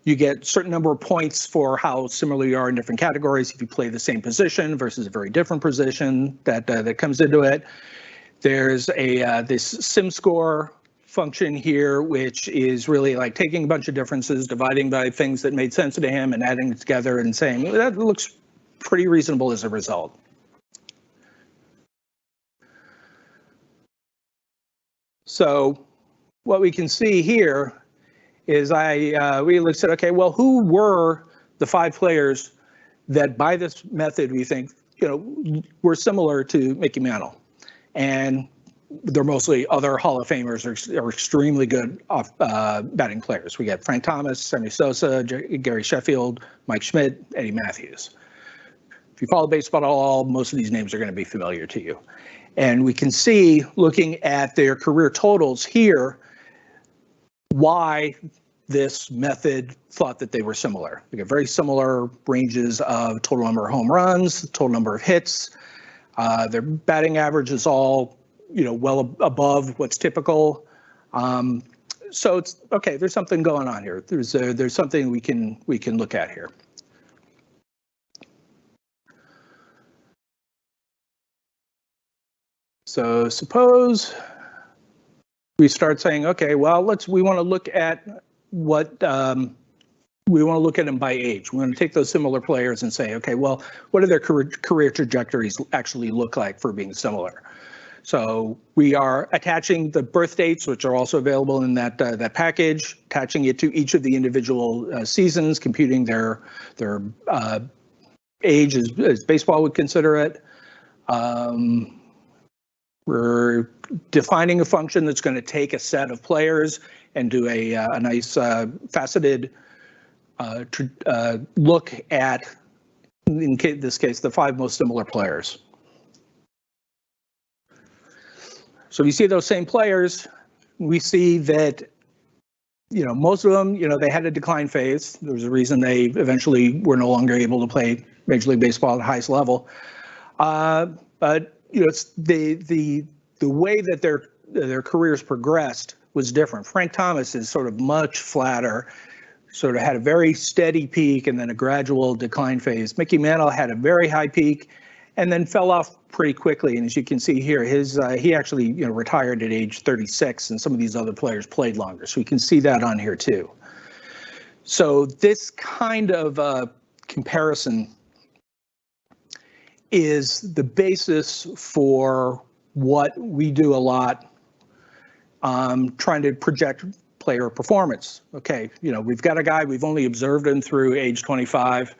you get a certain number of points for how similar you are in different categories if you play the same position versus a very different position that comes into it. There's this sim score function here, which is really like taking a bunch of differences, dividing by things that made sense to him, and adding it together and saying, well, that looks pretty reasonable as a result. So what we can see here is we looked at, okay, well, who were the 5 players that by this method we think, were similar to Mickey Mantle? And they're mostly other Hall of Famers are extremely good batting players. We got Frank Thomas, Sammy Sosa, Gary Sheffield, Mike Schmidt, Eddie Matthews. If you follow baseball at all, most of these names are going to be familiar to you. And we can see, looking at their career totals here, why this method thought that they were similar. We get very similar ranges of total number of home runs, total number of hits. Their batting average is all, well above what's typical. So it's okay. There's something going on here. There's something we can look at here. So suppose we start saying, okay, well, we want to look at what we want to look at them by age. We want to take those similar players and say, okay, well, what do their career trajectories actually look like for being similar? So we are attaching the birth dates, which are also available in that package, attaching it to each of the individual seasons, computing their age as baseball would consider it. We're defining a function that's going to take a set of players and do a nice faceted look at, in this case, the 5 most similar players. So we see those same players. We see that, most of them, they had a decline phase. There was a reason they eventually were no longer able to play Major League Baseball at the highest level. But it's the way that their careers progressed was different. Frank Thomas is sort of much flatter, sort of had a very steady peak and then a gradual decline phase. Mickey Mantle had a very high peak and then fell off pretty quickly. And as you can see here, he actually retired at age 36, and some of these other players played longer. So we can see that on here too. So this kind of comparison is the basis for what we do a lot, trying to project player performance. Okay, we've got a guy, we've only observed him through age 25.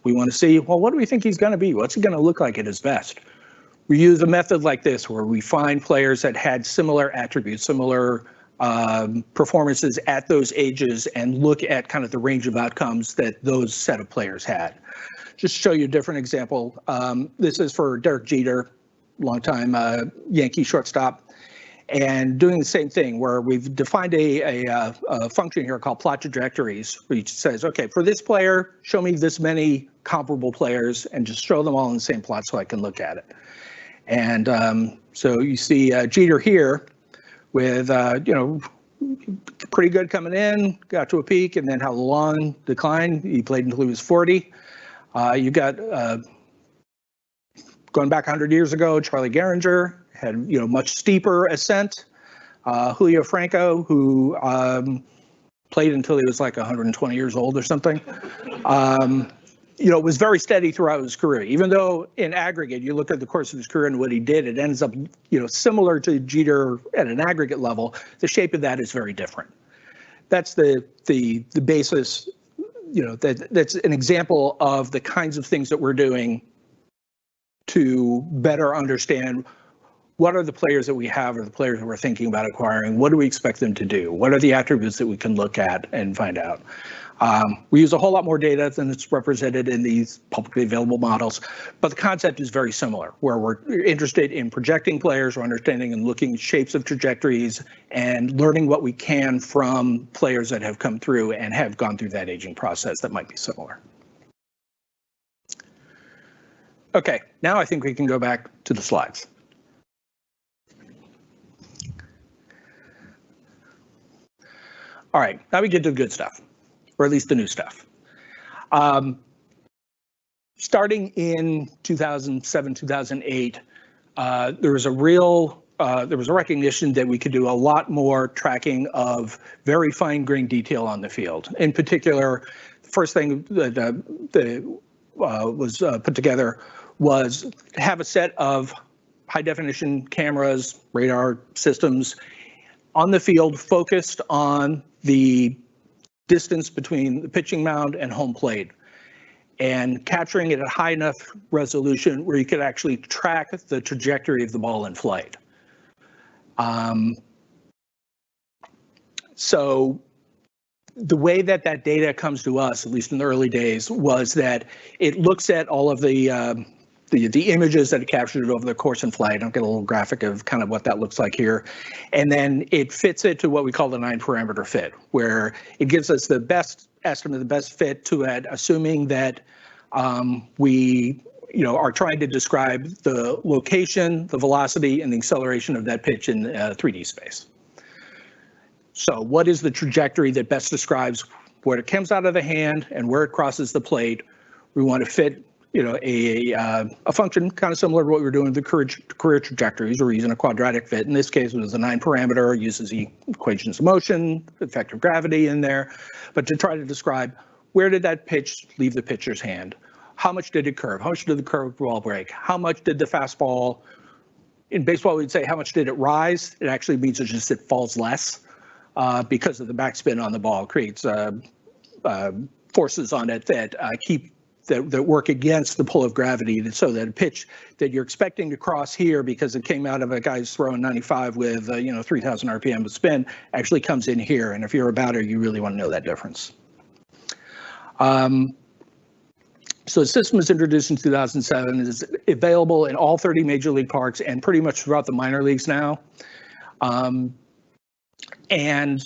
We want to see, well, what do we think he's going to be? What's he going to look like at his best? We use a method like this where we find players that had similar attributes, similar performances at those ages, and look at kind of the range of outcomes that those set of players had. Just to show you a different example, this is for Derek Jeter, longtime Yankee shortstop, and doing the same thing where we've defined a function here called plot trajectories, which says, okay, for this player, show me this many comparable players and just show them all in the same plot so I can look at it. And so you see Jeter here with, pretty good coming in, got to a peak, and then how long decline. He played until he was 40. You got, going back 100 years ago, Charlie Gehringer had, much steeper ascent. Julio Franco, who played until he was like 120 years old or something, was very steady throughout his career. Even though in aggregate, you look at the course of his career and what he did, it ends up, similar to Jeter at an aggregate level. The shape of that is very different. That's the basis. That's an example of the kinds of things that we're doing to better understand what are the players that we have or the players that we're thinking about acquiring. What do we expect them to do? What are the attributes that we can look at and find out? We use a whole lot more data than it's represented in these publicly available models, but the concept is very similar, where we're interested in projecting players or understanding and looking at shapes of trajectories and learning what we can from players that have come through and have gone through that aging process that might be similar. Okay, now I think we can go back to the slides. All right, now we get to the good stuff, or at least the new stuff. Starting in 2007, 2008, there was a real there was a recognition that we could do a lot more tracking of very fine-grained detail on the field. In particular, the first thing that was put together was have a set of high-definition cameras, radar systems on the field focused on the distance between the pitching mound and home plate, and capturing it at high enough resolution where you could actually track the trajectory of the ball in flight. So the way that that data comes to us, at least in the early days, was that it looks at all of the images that it captured over the course in flight. I'll get a little graphic of kind of what that looks like here. And then it fits it to what we call the 9-parameter fit, where it gives us the best estimate, the best fit to it, assuming that we are trying to describe the location, the velocity, and the acceleration of that pitch in 3D space. So what is the trajectory that best describes where it comes out of the hand and where it crosses the plate? We want to fit a function kind of similar to what we were doing with the career trajectories. We're using a quadratic fit. In this case, it was a 9-parameter, uses the equations of motion, effective gravity in there, but to try to describe where did that pitch leave the pitcher's hand? How much did it curve? How much did the curved ball break? How much did the fastball, in baseball we'd say how much did it rise? It actually means it falls less because of the backspin on the ball. It creates forces on it that that work against the pull of gravity, so that a pitch that you're expecting to cross here because it came out of a guy's throwing 95 with 3,000 RPM of spin actually comes in here. And if you're a batter, you really want to know that difference. So the system was introduced in 2007. It is available in all 30 major league parks and pretty much throughout the minor leagues now. And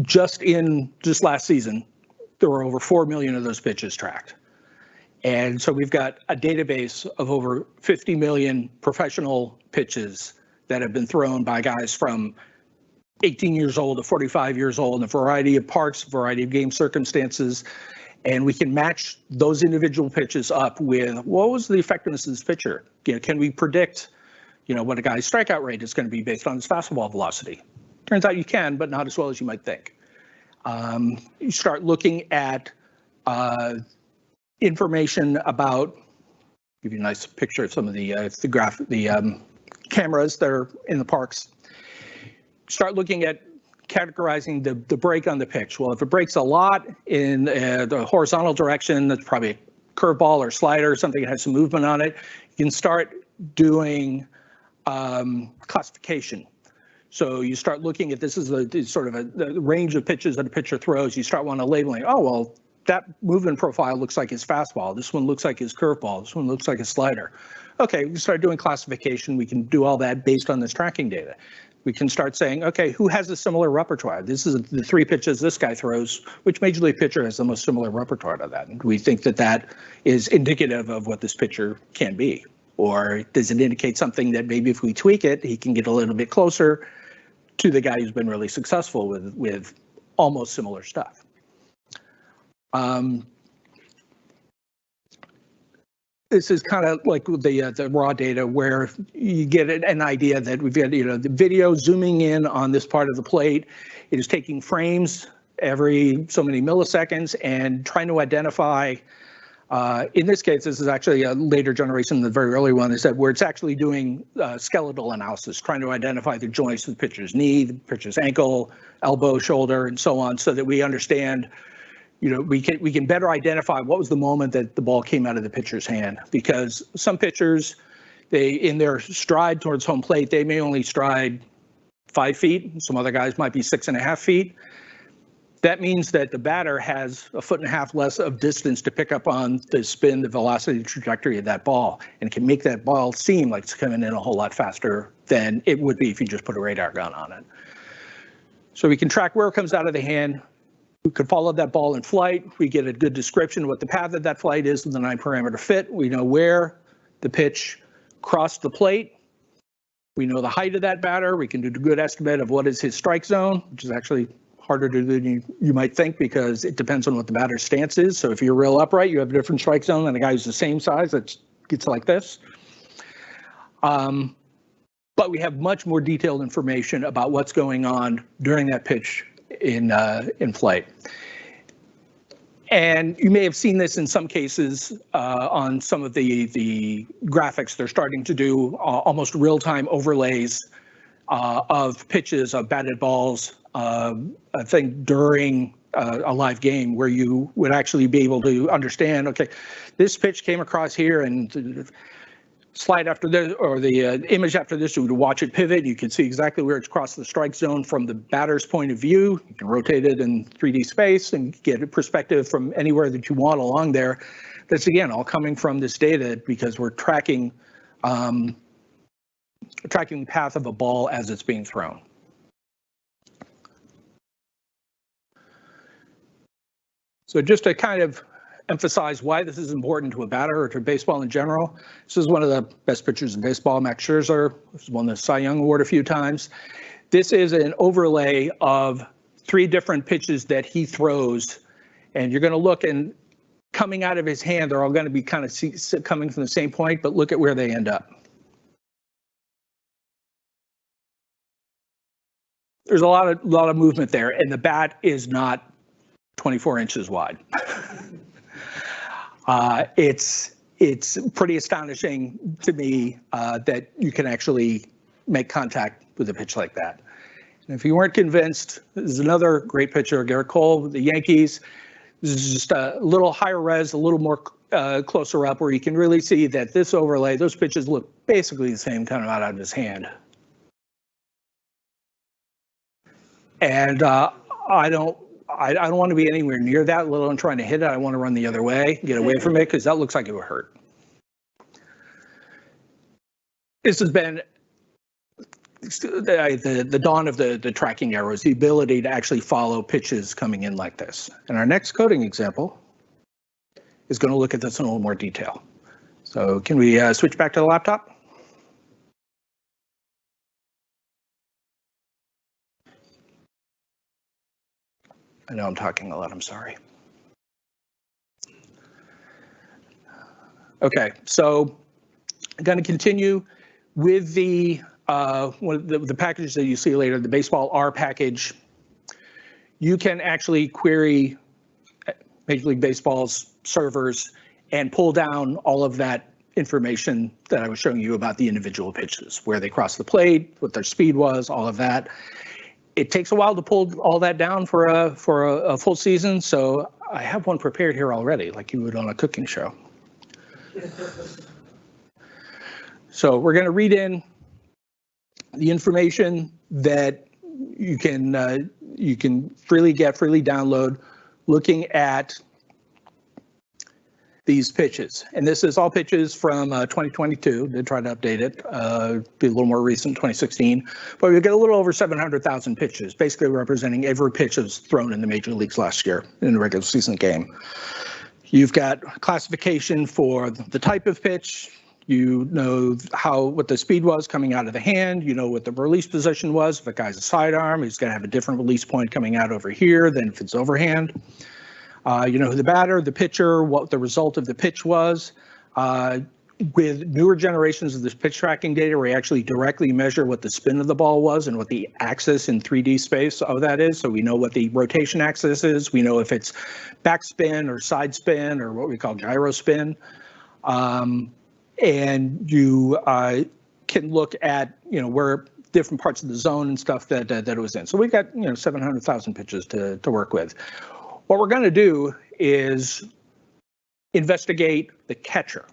just last season, there were over 4 million of those pitches tracked. And so we've got a database of over 50 million professional pitches that have been thrown by guys from 18 years old to 45 years old in a variety of parks, a variety of game circumstances. And we can match those individual pitches up with what was the effectiveness of this pitcher? Can we predict, what a guy's strikeout rate is going to be based on his fastball velocity? Turns out you can, but not as well as you might think. You start looking at information about, give you a nice picture of some of the cameras that are in the parks. Start looking at categorizing the break on the pitch. Well, if it breaks a lot in the horizontal direction, that's probably a curveball or slider or something that has some movement on it. You can start doing classification. So you start looking at this is the range of pitches that a pitcher throws. You start wanting to labeling. Oh, well, that movement profile looks like his fastball. This one looks like his curveball. This one looks like a slider. Okay, we start doing classification. We can do all that based on this tracking data. We can start saying, okay, who has a similar repertoire? This is the 3 pitches this guy throws. Which major league pitcher has the most similar repertoire to that? And we think that that is indicative of what this pitcher can be. Or does it indicate something that maybe if we tweak it, he can get a little bit closer to the guy who's been really successful with almost similar stuff? This is kind of like the raw data where you get an idea that we've got the video zooming in on this part of the plate. It is taking frames every so many milliseconds and trying to identify. In this case, this is actually a later generation, the very early one, is that where it's actually doing skeletal analysis, trying to identify the joints of the pitcher's knee, the pitcher's ankle, elbow, shoulder, and so on, so that we understand. We can better identify what was the moment that the ball came out of the pitcher's hand, because some pitchers, in their stride towards home plate, they may only stride 5 feet. Some other guys might be 6.5 feet. That means that the batter has 1.5 feet less of distance to pick up on the spin, the velocity, the trajectory of that ball, and can make that ball seem like it's coming in a whole lot faster than it would be if you just put a radar gun on it. So we can track where it comes out of the hand. We could follow that ball in flight. We get a good description of what the path of that flight is with the 9-parameter fit. We know where the pitch crossed the plate. We know the height of that batter. We can do a good estimate of what is his strike zone, which is actually harder to do than you might think, because it depends on what the batter's stance is. So if you're real upright, you have a different strike zone than a guy who's the same size that gets like this. but we have much more detailed information about what's going on during that pitch in flight. And you may have seen this in some cases on some of the graphics. They're starting to do almost real-time overlays of pitches, of batted balls, I think during a live game, where you would actually be able to understand, okay, this pitch came across here, and slide after this, or the image after this, you would watch it pivot. You can see exactly where it's crossed the strike zone from the batter's point of view. You can rotate it in 3D space and get a perspective from anywhere that you want along there. That's, again, all coming from this data because we're tracking the path of a ball as it's being thrown. So just to kind of emphasize why this is important to a batter or to baseball in general. This is one of the best pitchers in baseball, Max Scherzer. He's won the Cy Young Award a few times. This is an overlay of 3 different pitches that he throws, and you're going to look, and coming out of his hand, they're all going to be kind of coming from the same point, but look at where they end up. There's a lot of movement there, and the bat is not 24 inches wide. It's pretty astonishing to me that you can actually make contact with a pitch like that. And if you weren't convinced, this is another great pitcher, Garrett Cole with the Yankees. This is just a little higher res, a little more closer up, where you can really see that this overlay, those pitches look basically the same kind of out of his hand. And I don't want to be anywhere near that, let alone trying to hit it. I want to run the other way, get away from it, because that looks like it would hurt. This has been the dawn of the tracking arrows, the ability to actually follow pitches coming in like this. And our next coding example is going to look at this in a little more detail. So can we switch back to the laptop? I know I'm talking a lot, I'm sorry. Okay, so I'm going to continue with the packages that you see later, the Baseball R package. You can actually query Major League Baseball's servers and pull down all of that information that I was showing you about the individual pitches, where they crossed the plate, what their speed was, all of that. It takes a while to pull all that down for a full season, so I have one prepared here already, like you would on a cooking show. So we're going to read in the information that you can freely download, looking at these pitches. And this is all pitches from 2022. They tried to update it, be a little more recent, 2016. But we get a little over 700,000 pitches, basically representing every pitch that was thrown in the major leagues last year in the regular season game. You've got classification for the type of pitch. You know what the speed was coming out of the hand. You know what the release position was. If a guy's a sidearm, he's going to have a different release point coming out over here than if it's overhand. You know who the batter, the pitcher, what the result of the pitch was. With newer generations of this pitch tracking data, we actually directly measure what the spin of the ball was and what the axis in 3D space of that is. So we know what the rotation axis is. We know if it's backspin or side spin or what we call gyro spin. And you can look at, where different parts of the zone and stuff that it was in. So we've got, 700,000 pitches to work with. What we're going to do is investigate the catcher.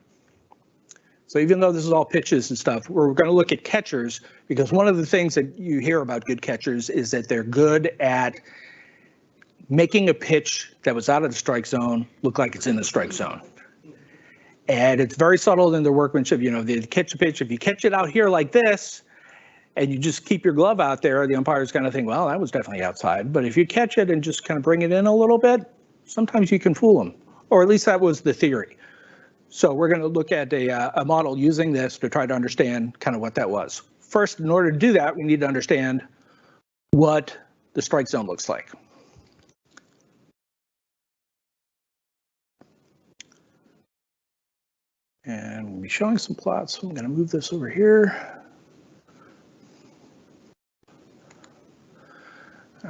So even though this is all pitches and stuff, we're going to look at catchers, because one of the things that you hear about good catchers is that they're good at making a pitch that was out of the strike zone look like it's in the strike zone. And it's very subtle in their workmanship. They catch a pitch. If you catch it out here like this, and you just keep your glove out there, the umpire's going to think, well, that was definitely outside. But if you catch it and just kind of bring it in a little bit, sometimes you can fool them. Or at least that was the theory. So we're going to look at a model using this to try to understand kind of what that was. First, in order to do that, we need to understand what the strike zone looks like. And we'll be showing some plots. So I'm going to move this over here.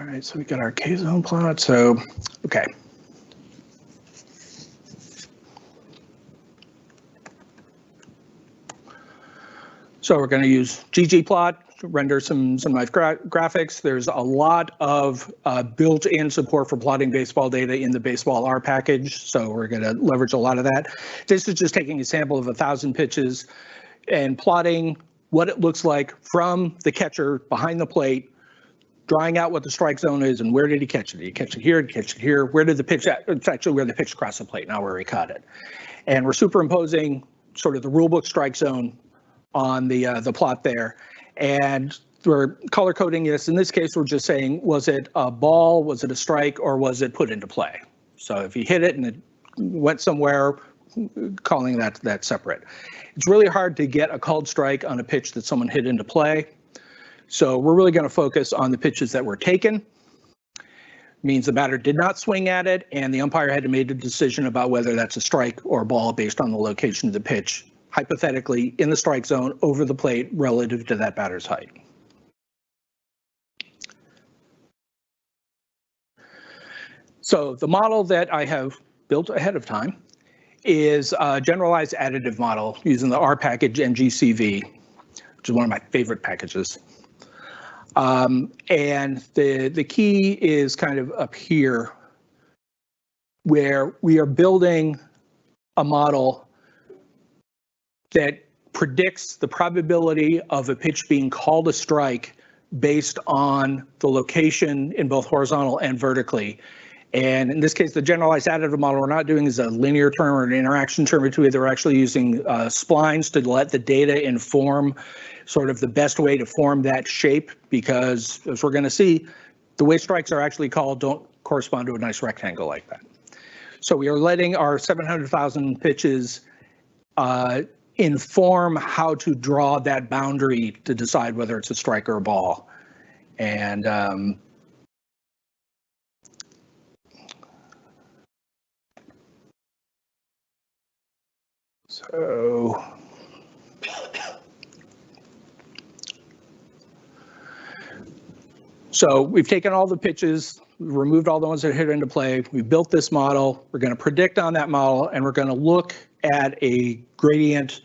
All right, so we got our K-zone plot. So, okay. So we're going to use ggplot to render some nice graphics. There's a lot of built-in support for plotting baseball data in the baseball R package, so we're going to leverage a lot of that. This is just taking a sample of 1,000 pitches and plotting what it looks like from the catcher behind the plate, drawing out what the strike zone is and where did he catch it. Did he catch it here? Did he catch it here? Where did the pitch? It's actually where the pitch crossed the plate, not where he caught it. And we're superimposing sort of the rulebook strike zone on the plot there, and we're color coding this. In this case, we're just saying, was it a ball, was it a strike, or was it put into play? So if he hit it and it went somewhere, calling that separate. It's really hard to get a called strike on a pitch that someone hit into play. So we're really going to focus on the pitches that were taken. Means the batter did not swing at it, and the umpire had to make a decision about whether that's a strike or a ball based on the location of the pitch, hypothetically in the strike zone over the plate relative to that batter's height. So the model that I have built ahead of time is a generalized additive model using the R package and GCV, which is one of my favorite packages. And the key is kind of up here, where we are building a model that predicts the probability of a pitch being called a strike based on the location in both horizontal and vertically. And in this case, the generalized additive model we're not doing is a linear term or an interaction term between it. They're actually using splines to let the data inform sort of the best way to form that shape, because as we're going to see, the way strikes are actually called don't correspond to a nice rectangle like that. So we are letting our 700,000 pitches inform how to draw that boundary to decide whether it's a strike or a ball. And so we've taken all the pitches, removed all the ones that hit into play. We built this model. We're going to predict on that model, and we're going to look at a gradient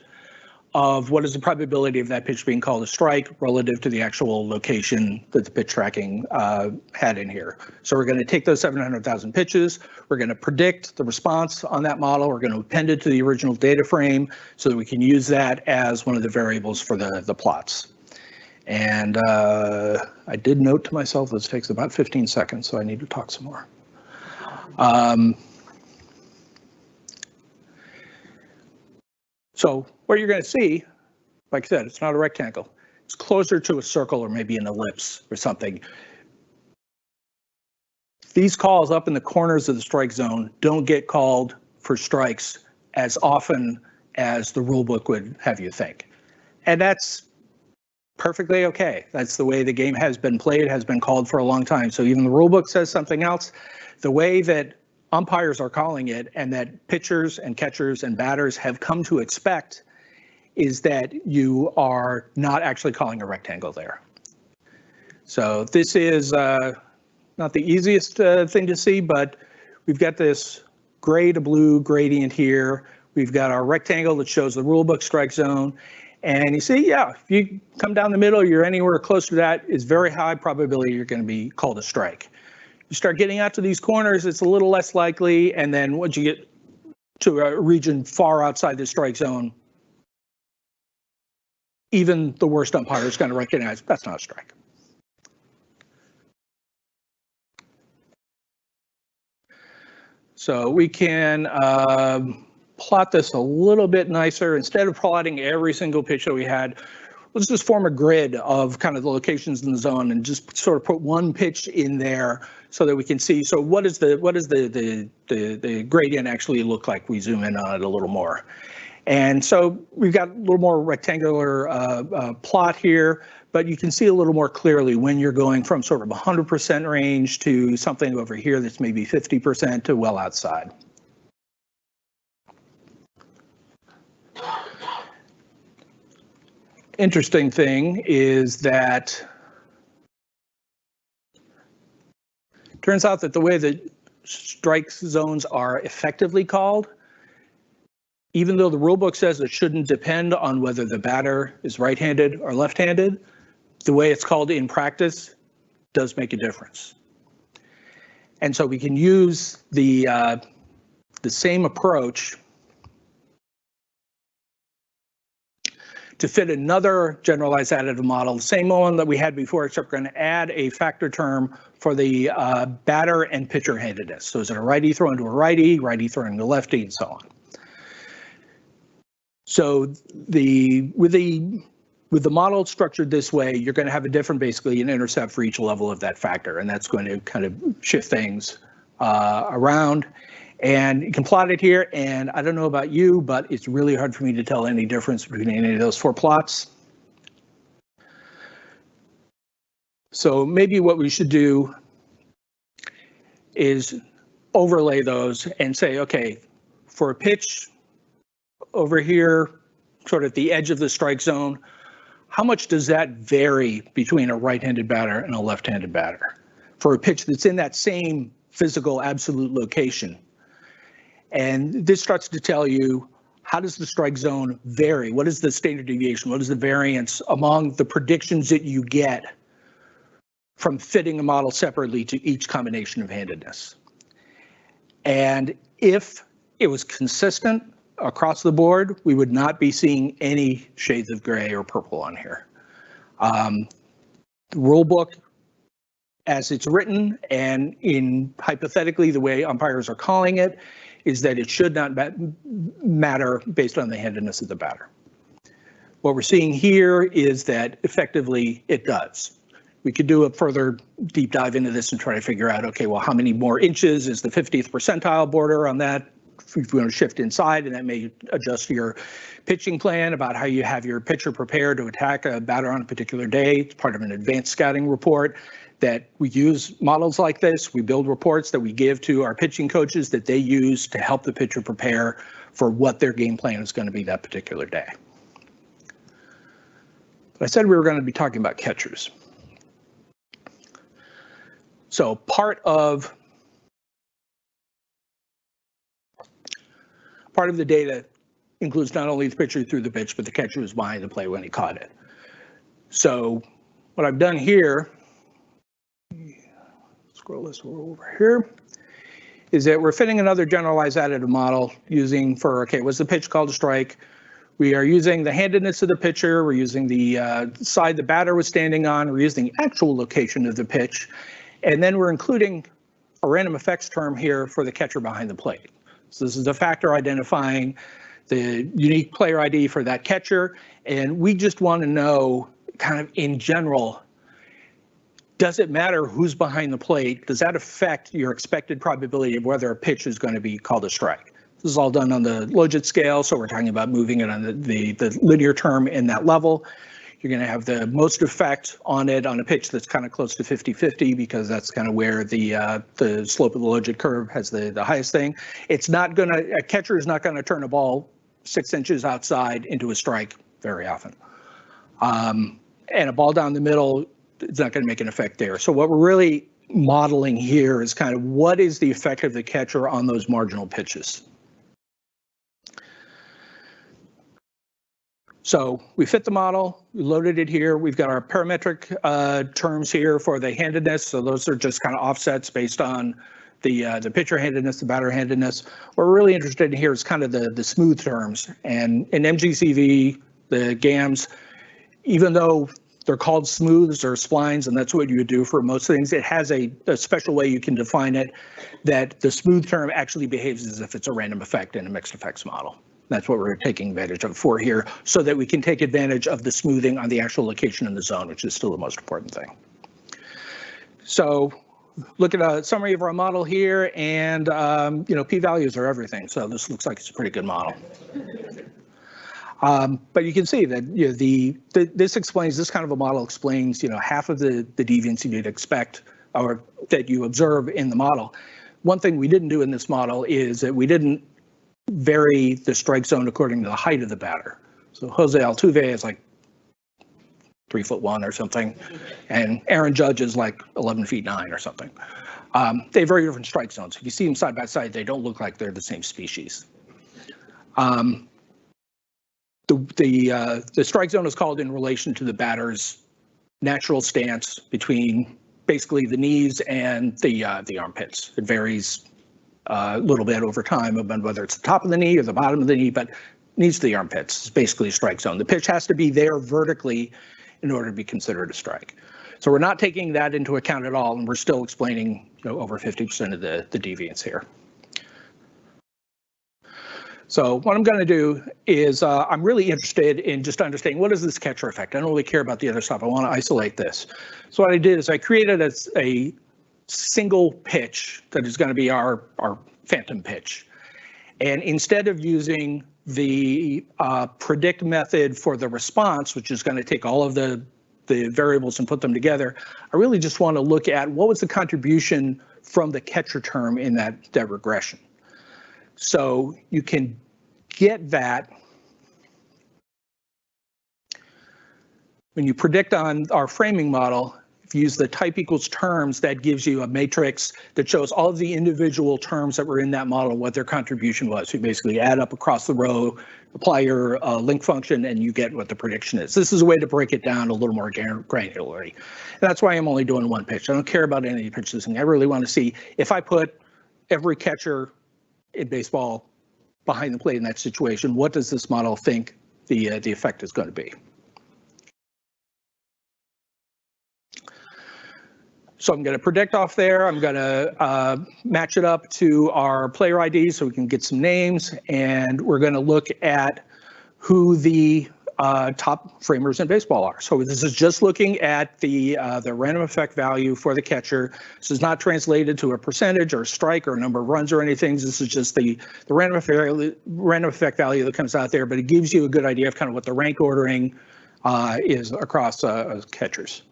of what is the probability of that pitch being called a strike relative to the actual location that the pitch tracking had in here. So we're going to take those 700,000 pitches. We're going to predict the response on that model. We're going to append it to the original data frame so that we can use that as one of the variables for the plots. And I did note to myself this takes about 15 seconds, so I need to talk some more. So what you're going to see, like I said, it's not a rectangle. It's closer to a circle or maybe an ellipse or something. These calls up in the corners of the strike zone don't get called for strikes as often as the rule book would have you think. And that's perfectly okay. That's the way the game has been played, has been called for a long time. So even the rule book says something else. The way that umpires are calling it and that pitchers and catchers and batters have come to expect is that you are not actually calling a rectangle there. So this is not the easiest thing to see, but we've got this gray to blue gradient here. We've got our rectangle that shows the rulebook strike zone. And you see, yeah, if you come down the middle, you're anywhere close to that, it's very high probability you're going to be called a strike. You start getting out to these corners, it's a little less likely. And then once you get to a region far outside the strike zone, even the worst umpire is going to recognize that's not a strike. So we can plot this a little bit nicer. Instead of plotting every single pitch that we had, let's just form a grid of kind of the locations in the zone and just sort of put one pitch in there so that we can see. So what does the gradient actually look like? We zoom in on it a little more. And so we've got a little more rectangular plot here, but you can see a little more clearly when you're going from sort of 100% range to something over here that's maybe 50% to well outside. Interesting thing is that Turns out that the way that strike zones are effectively called, even though the rule book says it shouldn't depend on whether the batter is right-handed or left-handed, the way it's called in practice does make a difference. And so we can use the same approach to fit another generalized additive model, the same one that we had before, except we're going to add a factor term for the batter and pitcher handedness. So is it a righty throwing to a righty throwing to a lefty, and so on. So with the model structured this way, you're going to have a different, basically, an intercept for each level of that factor, and that's going to kind of shift things around. And you can plot it here, and I don't know about you, but it's really hard for me to tell any difference between any of those 4 plots. So maybe what we should do is overlay those and say, okay, for a pitch over here, sort of at the edge of the strike zone, how much does that vary between a right-handed batter and a left-handed batter? For a pitch that's in that same physical absolute location. And this starts to tell you, how does the strike zone vary? What is the standard deviation? What is the variance among the predictions that you get from fitting a model separately to each combination of handedness? And if it was consistent across the board, we would not be seeing any shades of gray or purple on here. The rule book, as it's written, and in hypothetically the way umpires are calling it, is that it should not matter based on the handedness of the batter. What we're seeing here is that effectively it does. We could do a further deep dive into this and try to figure out, okay, well, how many more inches is the 50th percentile border on that? If you want to shift inside, and that may adjust your pitching plan about how you have your pitcher prepared to attack a batter on a particular day. It's part of an advanced scouting report that we use models like this. We build reports that we give to our pitching coaches that they use to help the pitcher prepare for what their game plan is going to be that particular day. But I said we were going to be talking about catchers. So part of the data includes not only the pitcher who threw the pitch, but the catcher who's behind the plate when he caught it. So what I've done here, scroll this over here, is that we're fitting another generalized additive model using for, okay, was the pitch called a strike? We are using the handedness of the pitcher. We're using the side the batter was standing on. We're using the actual location of the pitch. And then we're including a random effects term here for the catcher behind the plate. So this is a factor identifying the unique player ID for that catcher. And we just want to know, kind of in general, does it matter who's behind the plate? Does that affect your expected probability of whether a pitch is going to be called a strike? This is all done on the logit scale, so we're talking about moving it on the linear term in that level. You're going to have the most effect on it on a pitch that's kind of close to 50-50, because that's kind of where the slope of the logit curve has the highest thing. It's not going to, a catcher is not going to turn a ball 6 inches outside into a strike very often. And a ball down the middle, it's not going to make an effect there. So what we're really modeling here is kind of what is the effect of the catcher on those marginal pitches. So we fit the model, we loaded it here. We've got our parametric terms here for the handedness. So those are just kind of offsets based on the pitcher handedness, the batter handedness. What we're really interested in here is kind of the smooth terms. And in MGCV, the GAMs, even though they're called smooths or splines, and that's what you would do for most things, it has a special way you can define it, that the smooth term actually behaves as if it's a random effect in a mixed effects model. That's what we're taking advantage of for here, so that we can take advantage of the smoothing on the actual location in the zone, which is still the most important thing. So look at a summary of our model here, and p-values are everything. So this looks like it's a pretty good model. But you can see that this explains, this kind of a model explains half of the deviance you'd expect or that you observe in the model. One thing we didn't do in this model is that we didn't vary the strike zone according to the height of the batter. So Jose Altuve is like 3'1" or something, and Aaron Judge is like 11'9" or something. They have very different strike zones. If you see them side by side, they don't look like they're the same species. The strike zone is called in relation to the batter's natural stance between basically the knees and the armpits. It varies a little bit over time about whether it's the top of the knee or the bottom of the knee, but knees to the armpits is basically a strike zone. The pitch has to be there vertically in order to be considered a strike. So we're not taking that into account at all, and we're still explaining over 50% of the deviance here. So what I'm going to do is I'm really interested in just understanding what is this catcher effect. I don't really care about the other stuff. I want to isolate this. So what I did is I created a single pitch that is going to be our phantom pitch. And instead of using the predict method for the response, which is going to take all of the variables and put them together, I really just want to look at what was the contribution from the catcher term in that regression. So you can get that when you predict on our framing model. If you use the type equals terms, that gives you a matrix that shows all of the individual terms that were in that model, what their contribution was. You basically add up across the row, apply your link function, and you get what the prediction is. This is a way to break it down a little more granularly. And that's why I'm only doing one pitch. I don't care about any pitches. I really want to see if I put every catcher in baseball behind the plate in that situation, what does this model think the effect is going to be? So I'm going to predict off there. I'm going to match it up to our player ID so we can get some names, and we're going to look at who the top framers in baseball are. So this is just looking at the random effect value for the catcher. This is not translated to a percentage or a strike or a number of runs or anything. This is just the random effect value that comes out there, but it gives you a good idea of kind of what the rank ordering is across catchers.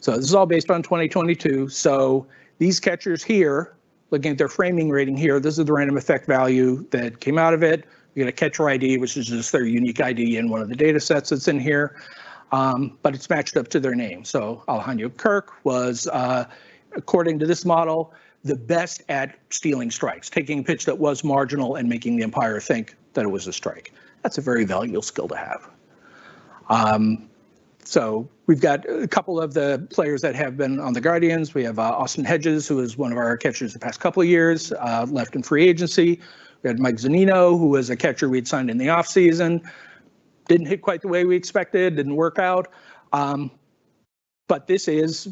So this is all based on 2022. So these catchers here, looking at their framing rating here, this is the random effect value that came out of it. You get a catcher ID, which is just their unique ID in one of the data sets that's in here, but it's matched up to their name. So Alejandro Kirk was, according to this model, the best at stealing strikes, taking a pitch that was marginal and making the umpire think that it was a strike. That's a very valuable skill to have. So we've got a couple of the players that have been on the Guardians. We have Austin Hedges, who is one of our catchers the past couple of years, left in free agency. We had Mike Zunino, who was a catcher we'd signed in the offseason. Didn't hit quite the way we expected, didn't work out. But this is,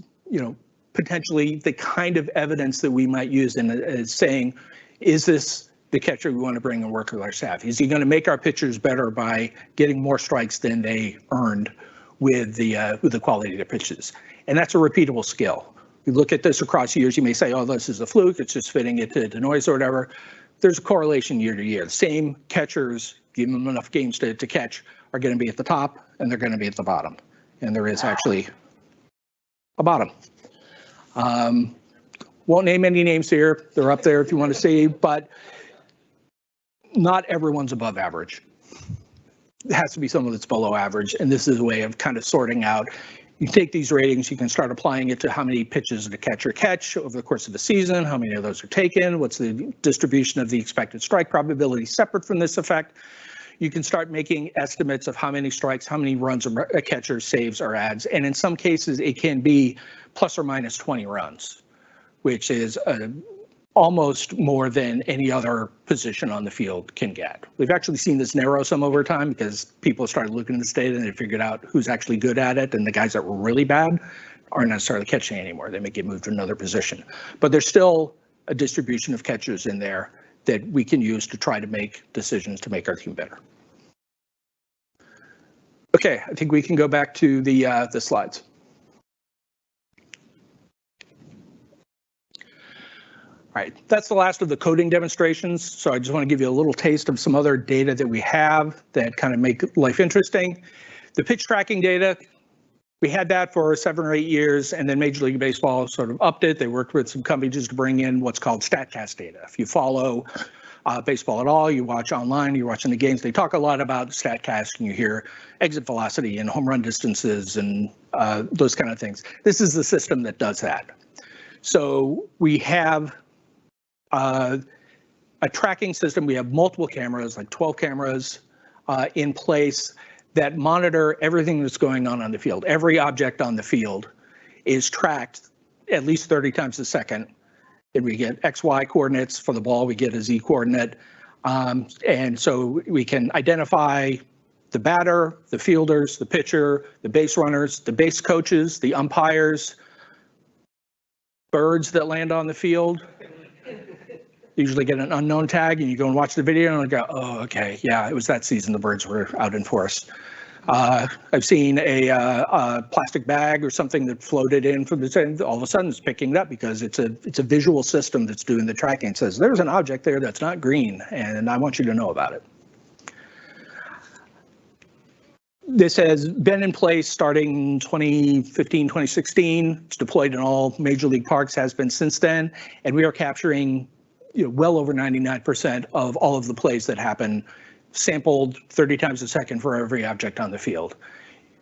potentially the kind of evidence that we might use in saying, is this the catcher we want to bring and work with our staff? Is he going to make our pitchers better by getting more strikes than they earned with the quality of the pitches? And that's a repeatable skill. You look at this across years, you may say, oh, this is a fluke, it's just fitting it to noise or whatever. There's a correlation year to year. The same catchers, give them enough games to catch, are going to be at the top and they're going to be at the bottom. And there is actually a bottom. Won't name any names here. They're up there if you want to see, but not everyone's above average. It has to be someone that's below average, and this is a way of kind of sorting out. You take these ratings, you can start applying it to how many pitches did a catcher catch over the course of the season, how many of those are taken, what's the distribution of the expected strike probability separate from this effect. You can start making estimates of how many strikes, how many runs a catcher saves or adds, and in some cases it can be plus or minus 20 runs, which is almost more than any other position on the field can get. We've actually seen this narrow some over time because people started looking at this data and they figured out who's actually good at it, and the guys that were really bad aren't necessarily catching anymore. They may get moved to another position. But there's still a distribution of catchers in there that we can use to try to make decisions to make our team better. Okay, I think we can go back to the slides. All right, that's the last of the coding demonstrations. So I just want to give you a little taste of some other data that we have that kind of make life interesting. The pitch tracking data, we had that for 7 or 8 years, and then Major League Baseball sort of upped it. They worked with some companies to bring in what's called StatCast data. If you follow baseball at all, you watch online, you're watching the games, they talk a lot about StatCast, and you hear exit velocity and home run distances and those kind of things. This is the system that does that. So we have a tracking system. We have multiple cameras, like 12 cameras in place that monitor everything that's going on the field. Every object on the field is tracked at least 30 times a second. And we get X, Y coordinates for the ball, we get a Z coordinate. And so we can identify the batter, the fielders, the pitcher, the base runners, the base coaches, the umpires, birds that land on the field. Usually get an unknown tag and you go and watch the video and go, oh, okay, yeah, it was that season the birds were out in force. I've seen a plastic bag or something that floated in from the sand. All of a sudden it's picking it up because it's a visual system that's doing the tracking. It says there's an object there that's not green and I want you to know about it. This has been in place starting 2015, 2016. It's deployed in all major league parks, has been since then, and we are capturing well over 99% of all of the plays that happen, sampled 30 times a second for every object on the field.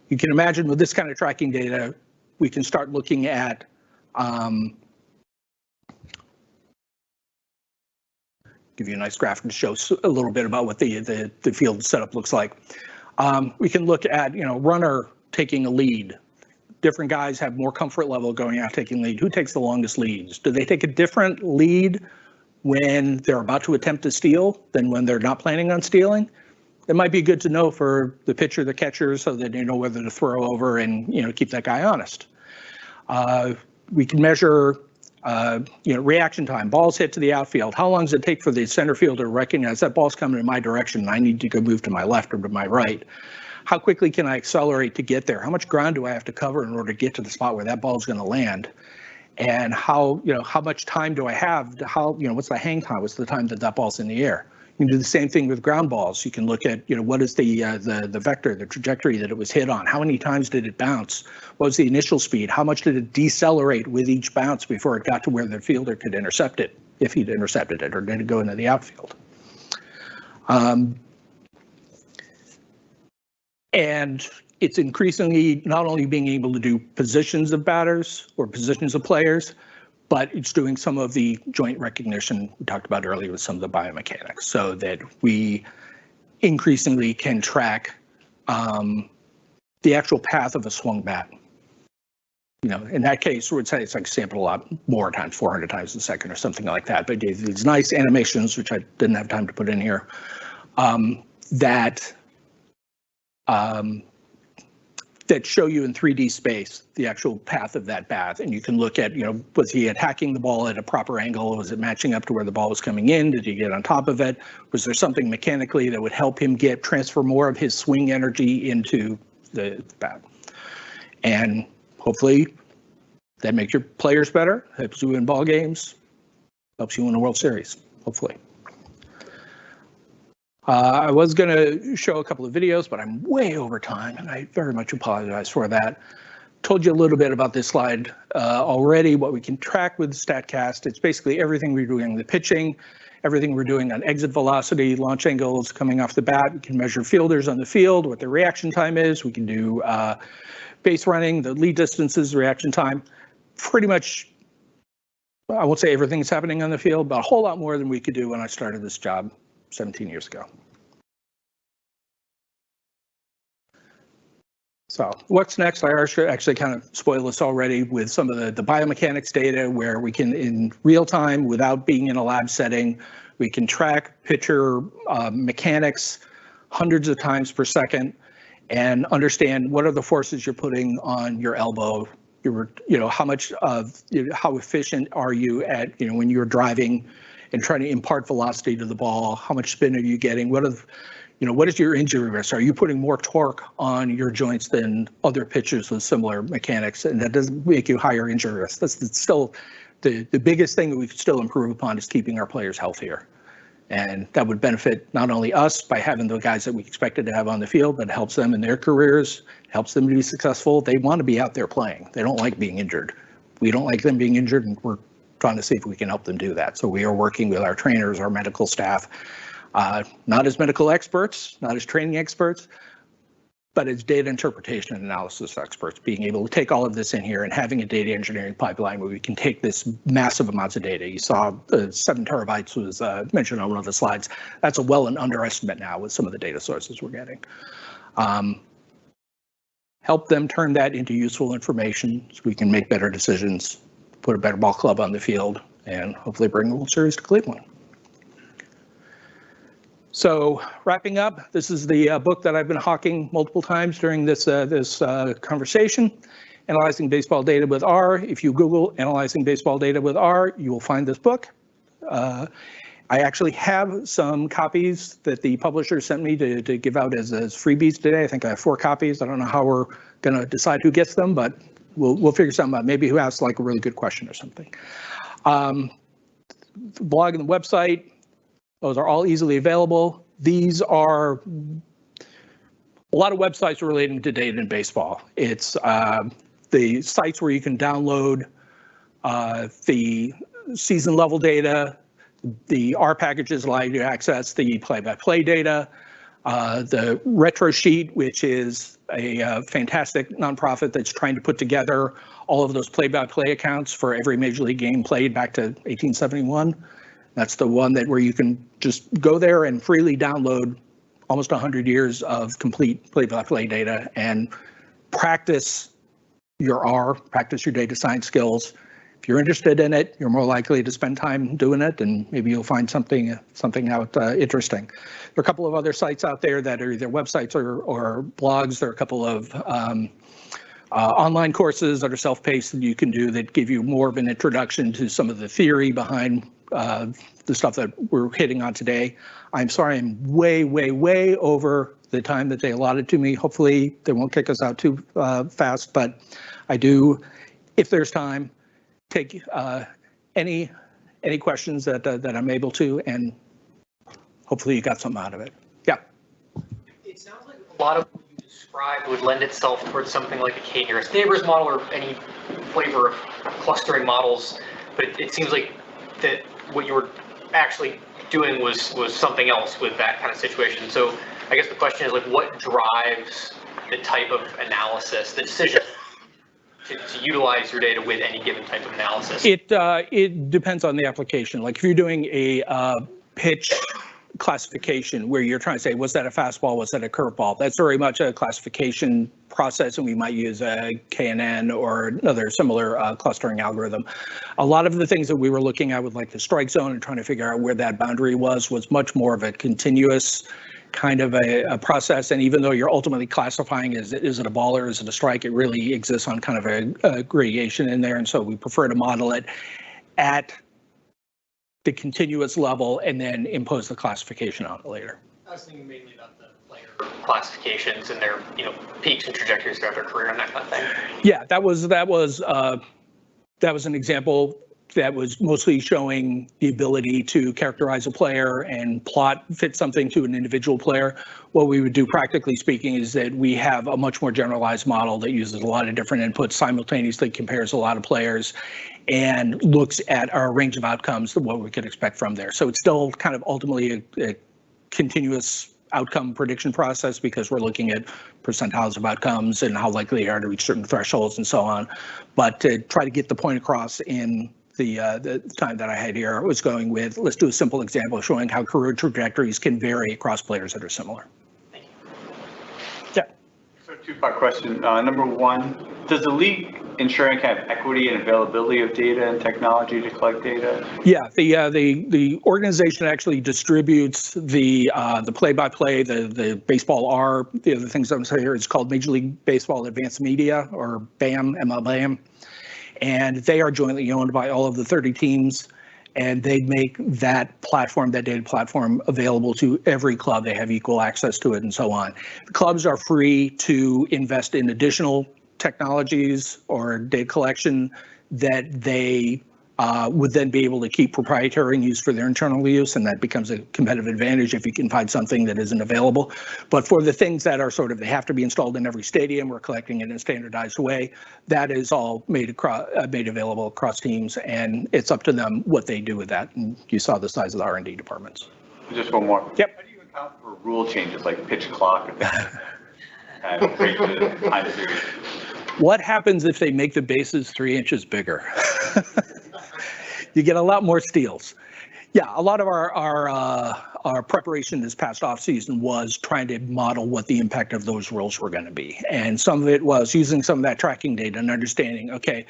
You can imagine with this kind of tracking data, we can start looking at give you a nice graphic to show a little bit about what the field setup looks like. We can look at runner taking a lead. Different guys have more comfort level going out taking lead. Who takes the longest leads? Do they take a different lead when they're about to attempt to steal than when they're not planning on stealing? It might be good to know for the pitcher, the catcher, so that you know whether to throw over and keep that guy honest. We can measure reaction time, balls hit to the outfield. How long does it take for the center fielder to recognize that ball's coming in my direction and I need to go move to my left or to my right? How quickly can I accelerate to get there? How much ground do I have to cover in order to get to the spot where that ball is going to land? And how much time do I have? What's the hang time? What's the time that that ball's in the air? You can do the same thing with ground balls. You can look at, what is the vector, the trajectory that it was hit on? How many times did it bounce? What was the initial speed? How much did it decelerate with each bounce before it got to where the fielder could intercept it, if he'd intercepted it, or did it go into the outfield? And it's increasingly not only being able to do positions of batters or positions of players, but it's doing some of the joint recognition we talked about earlier with some of the biomechanics, so that we increasingly can track the actual path of a swung bat. In that case, we would say it's like sampled a lot more times, 400 times a second or something like that. But these nice animations, which I didn't have time to put in here, that show you in 3D space the actual path of that bat. And you can look at, was he attacking the ball at a proper angle? Was it matching up to where the ball was coming in? Did he get on top of it? Was there something mechanically that would help him transfer more of his swing energy into the bat? And hopefully that makes your players better, helps you win ball games, helps you win a World Series, hopefully. I was going to show a couple of videos, but I'm way over time, and I very much apologize for that. Told you a little bit about this slide already, what we can track with StatCast. It's basically everything we're doing in the pitching, everything we're doing on exit velocity, launch angles coming off the bat. We can measure fielders on the field, what their reaction time is. We can do base running, the lead distances, reaction time. Pretty much, I won't say everything's happening on the field, but a whole lot more than we could do when I started this job 17 years ago. So what's next? I actually kind of spoiled this already with some of the biomechanics data, where we can, in real time, without being in a lab setting, we can track pitcher mechanics hundreds of times per second and understand what are the forces you're putting on your elbow. How much of, how efficient are you at, when you're driving and trying to impart velocity to the ball? How much spin are you getting? What is your injury risk? Are you putting more torque on your joints than other pitchers with similar mechanics? And that doesn't make you higher injury risk. That's still the biggest thing that we could still improve upon, is keeping our players healthier. And that would benefit not only us by having the guys that we expected to have on the field, but it helps them in their careers, helps them to be successful. They want to be out there playing. They don't like being injured. We don't like them being injured, and we're trying to see if we can help them do that. So we are working with our trainers, our medical staff, not as medical experts, not as training experts, but as data interpretation and analysis experts, being able to take all of this in here and having a data engineering pipeline where we can take this massive amounts of data. You saw 7 terabytes was mentioned on one of the slides. That's a well and underestimate now with some of the data sources we're getting. Help them turn that into useful information so we can make better decisions, put a better ball club on the field, and hopefully bring the World Series to Cleveland. So wrapping up, this is the book that I've been hawking multiple times during this conversation, Analyzing Baseball Data with R. If you Google Analyzing Baseball Data with R, you will find this book. I actually have some copies that the publisher sent me to give out as freebies today. I think I have 4 copies. I don't know how we're going to decide who gets them, but we'll figure something out. Maybe who asks like a really good question or something. The blog and the website, those are all easily available. These are a lot of websites relating to data in baseball. It's the sites where you can download the season level data. The R packages allow you to access the play-by-play data. The retro sheet, which is a fantastic nonprofit that's trying to put together all of those play-by-play accounts for every major league game played back to 1871. That's the one that where you can just go there and freely download almost 100 years of complete play-by-play data and practice your R, practice your data science skills. If you're interested in it, you're more likely to spend time doing it, and maybe you'll find something out interesting. There are a couple of other sites out there that are either websites or blogs. There are a couple of online courses that are self-paced that you can do that give you more of an introduction to some of the theory behind the stuff that we're hitting on today. I'm sorry, I'm way over the time that they allotted to me. Hopefully they won't kick us out too fast, but I do, if there's time, take any questions that I'm able to, and hopefully you got something out of it. Yeah. It sounds like a lot of what you described would lend itself towards something like a k-nearest neighbors model or any flavor of clustering models, but it seems like that what you were actually doing was something else with that kind of situation. So I guess the question is, like, what drives the type of analysis, the decision to utilize your data with any given type of analysis? It depends on the application. Like if you're doing a pitch classification where you're trying to say, was that a fastball, was that a curveball? That's very much a classification process, and we might use a KNN or another similar clustering algorithm. A lot of the things that we were looking at with like the strike zone and trying to figure out where that boundary was much more of a continuous kind of a process. And even though you're ultimately classifying is it a ball or is it a strike, it really exists on kind of a gradation in there. And so we prefer to model it at the continuous level and then impose the classification on it later. I was thinking mainly about the player classifications and their, peaks and trajectories throughout their career and that kind of thing. Yeah, that was an example that was mostly showing the ability to characterize a player and fit something to an individual player. What we would do, practically speaking, is that we have a much more generalized model that uses a lot of different inputs, simultaneously compares a lot of players, and looks at our range of outcomes, what we could expect from there. So it's still kind of ultimately a continuous outcome prediction process because we're looking at percentiles of outcomes and how likely they are to reach certain thresholds and so on. But to try to get the point across in the time that I had here, I was going with, let's do a simple example showing how career trajectories can vary across players that are similar. Yeah. So 2-part question. Number 1, does the league ensuring kind of equity and availability of data and technology to collect data? Yeah, the organization actually distributes the play-by-play, the baseball R. The other things I'm saying here is called Major League Baseball Advanced Media, or BAM, MLBAM. And they are jointly owned by all of the 30 teams, and they make that platform, that data platform, available to every club. They have equal access to it and so on. The clubs are free to invest in additional technologies or data collection that they would then be able to keep proprietary and use for their internal use, and that becomes a competitive advantage if you can find something that isn't available. But for the things that are sort of, they have to be installed in every stadium, we're collecting it in a standardized way, that is all made available across teams, and it's up to them what they do with that. And you saw the size of the R&D departments. Just one more. Yep. How do you account for rule changes like pitch clock? kind of break the time series? What happens if they make the bases 3 inches bigger? You get a lot more steals. Yeah, a lot of our preparation this past offseason was trying to model what the impact of those rules were going to be. And some of it was using some of that tracking data and understanding, okay,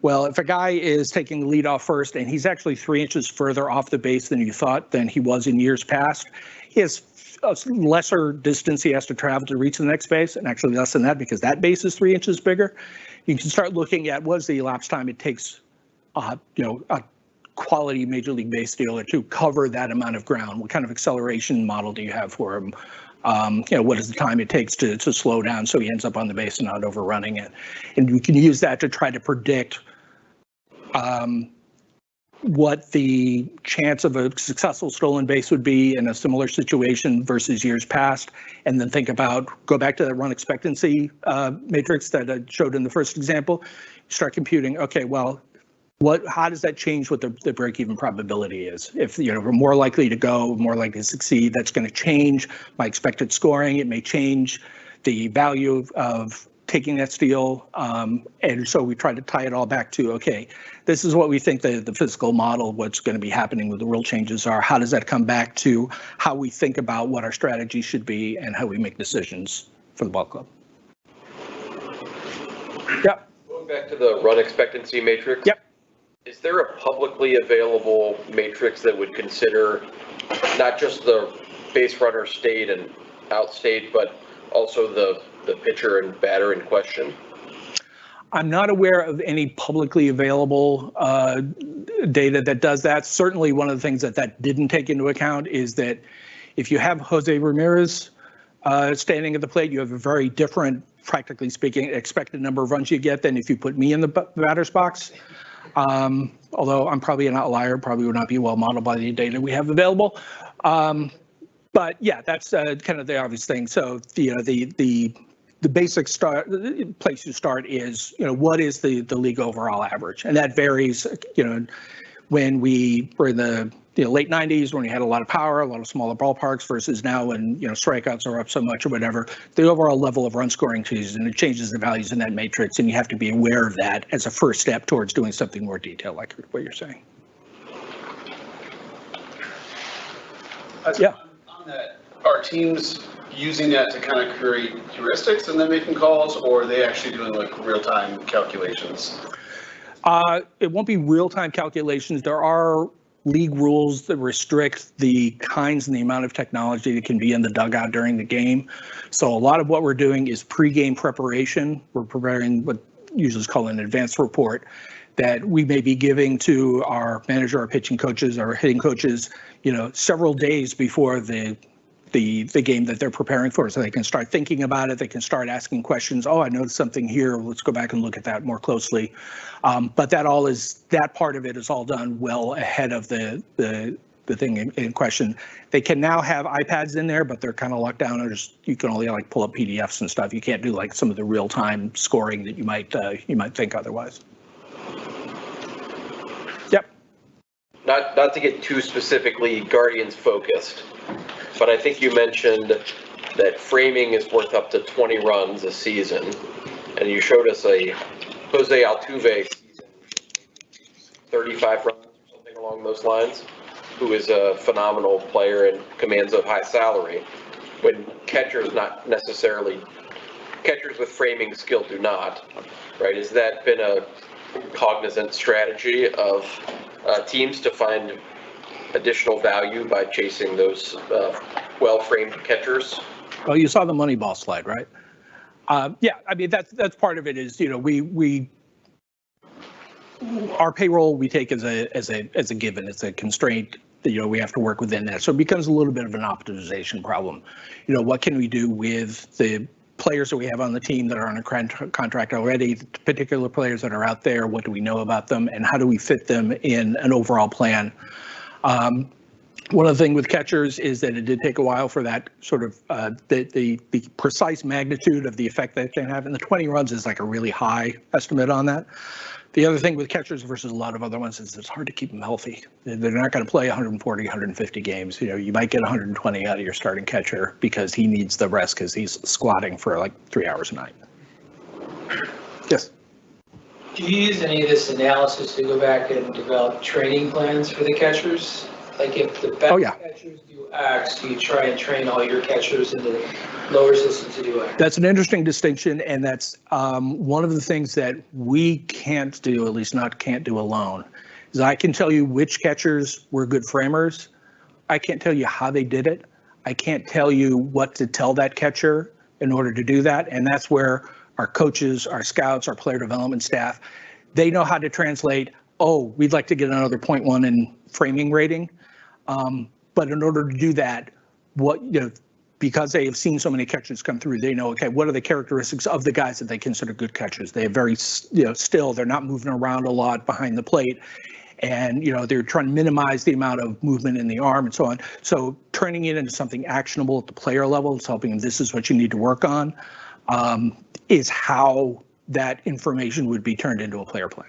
well, if a guy is taking the lead off first and he's actually 3 inches further off the base than you thought than he was in years past, he has a lesser distance he has to travel to reach the next base, and actually less than that because that base is 3 inches bigger. You can start looking at what's the elapsed time it takes, a quality Major League base stealer to cover that amount of ground. What kind of acceleration model do you have for him? What is the time it takes to slow down so he ends up on the base and not overrunning it? And you can use that to try to predict what the chance of a successful stolen base would be in a similar situation versus years past, and then go back to that run expectancy matrix that I showed in the first example, start computing, okay, well, how does that change what the break-even probability is? If we're more likely to go, more likely to succeed, that's going to change my expected scoring. It may change the value of taking that steal. And so we try to tie it all back to, okay, this is what we think the physical model, what's going to be happening with the rule changes are. How does that come back to how we think about what our strategy should be and how we make decisions for the ball club? Yep. Going back to the run expectancy matrix. Yep. Is there a publicly available matrix that would consider not just the base runner stayed and outstayed, but also the pitcher and batter in question? I'm not aware of any publicly available data that does that. Certainly one of the things that didn't take into account is that if you have Jose Ramirez standing at the plate, you have a very different, practically speaking, expected number of runs you get than if you put me in the batter's box. Although I'm probably an outlier, probably would not be well modeled by the data we have available. But yeah, that's kind of the obvious thing. So the basic place you start is what is the league overall average, and that varies. When we were in the late 90s, when we had a lot of power, a lot of smaller ballparks, versus now when strikeouts are up so much or whatever, the overall level of run scoring changes, and it changes the values in that matrix, and you have to be aware of that as a first step towards doing something more detailed, like what you're saying. Yeah. On that, are teams using that to kind of create heuristics and then making calls, or are they actually doing like real-time calculations? It won't be real-time calculations. There are league rules that restrict the kinds and the amount of technology that can be in the dugout during the game. So a lot of what we're doing is pre-game preparation. We're preparing what usually is called an advanced report that we may be giving to our manager, our pitching coaches, our hitting coaches, several days before the game that they're preparing for, so they can start thinking about it. They can start asking questions. Oh, I noticed something here. Let's go back and look at that more closely. But that part of it is all done well ahead of the thing in question. They can now have iPads in there, but they're kind of locked down. You can only pull up PDFs and stuff. You can't do some of the real-time scoring that you might think otherwise. Yep. Not to get too specifically Guardians focused, but I think you mentioned that framing is worth up to 20 runs a season, and you showed us a Jose Altuve season, 35 runs or something along those lines, who is a phenomenal player and commands a high salary, when catchers with framing skill do not, right? Has that been a cognizant strategy of teams to find additional value by chasing those well-framed catchers? Well, you saw the Moneyball slide, right? Yeah, I mean that's part of it. Is our payroll we take as a given. It's a constraint that we have to work within that. So it becomes a little bit of an optimization problem. What can we do with the players that we have on the team that are on a contract already, the particular players that are out there? What do we know about them, and how do we fit them in an overall plan? One of the things with catchers is that it did take a while for that sort of the precise magnitude of the effect that it can have. And the 20 runs is like a really high estimate on that. The other thing with catchers versus a lot of other ones is it's hard to keep them healthy. They're not going to play 140, 150 games. You know, you might get 120 out of your starting catcher because he needs the rest because he's squatting for like 3 hours a night. Yes. Do you use any of this analysis to go back and develop training plans for the catchers? Like if the best catchers do X, do you try and train all your catchers in the lower system to do X? That's an interesting distinction, and that's one of the things that we can't do, at least can't do alone, is I can tell you which catchers were good framers. I can't tell you how they did it. I can't tell you what to tell that catcher in order to do that, and that's where our coaches, our scouts, our player development staff, they know how to translate, oh, we'd like to get another 0.1 in framing rating. But in order to do that, because they have seen so many catchers come through, they know, okay, what are the characteristics of the guys that they consider good catchers? They are very, still, they're not moving around a lot behind the plate. And, they're trying to minimize the amount of movement in the arm and so on. So turning it into something actionable at the player level, it's helping them, this is what you need to work on, is how that information would be turned into a player plan.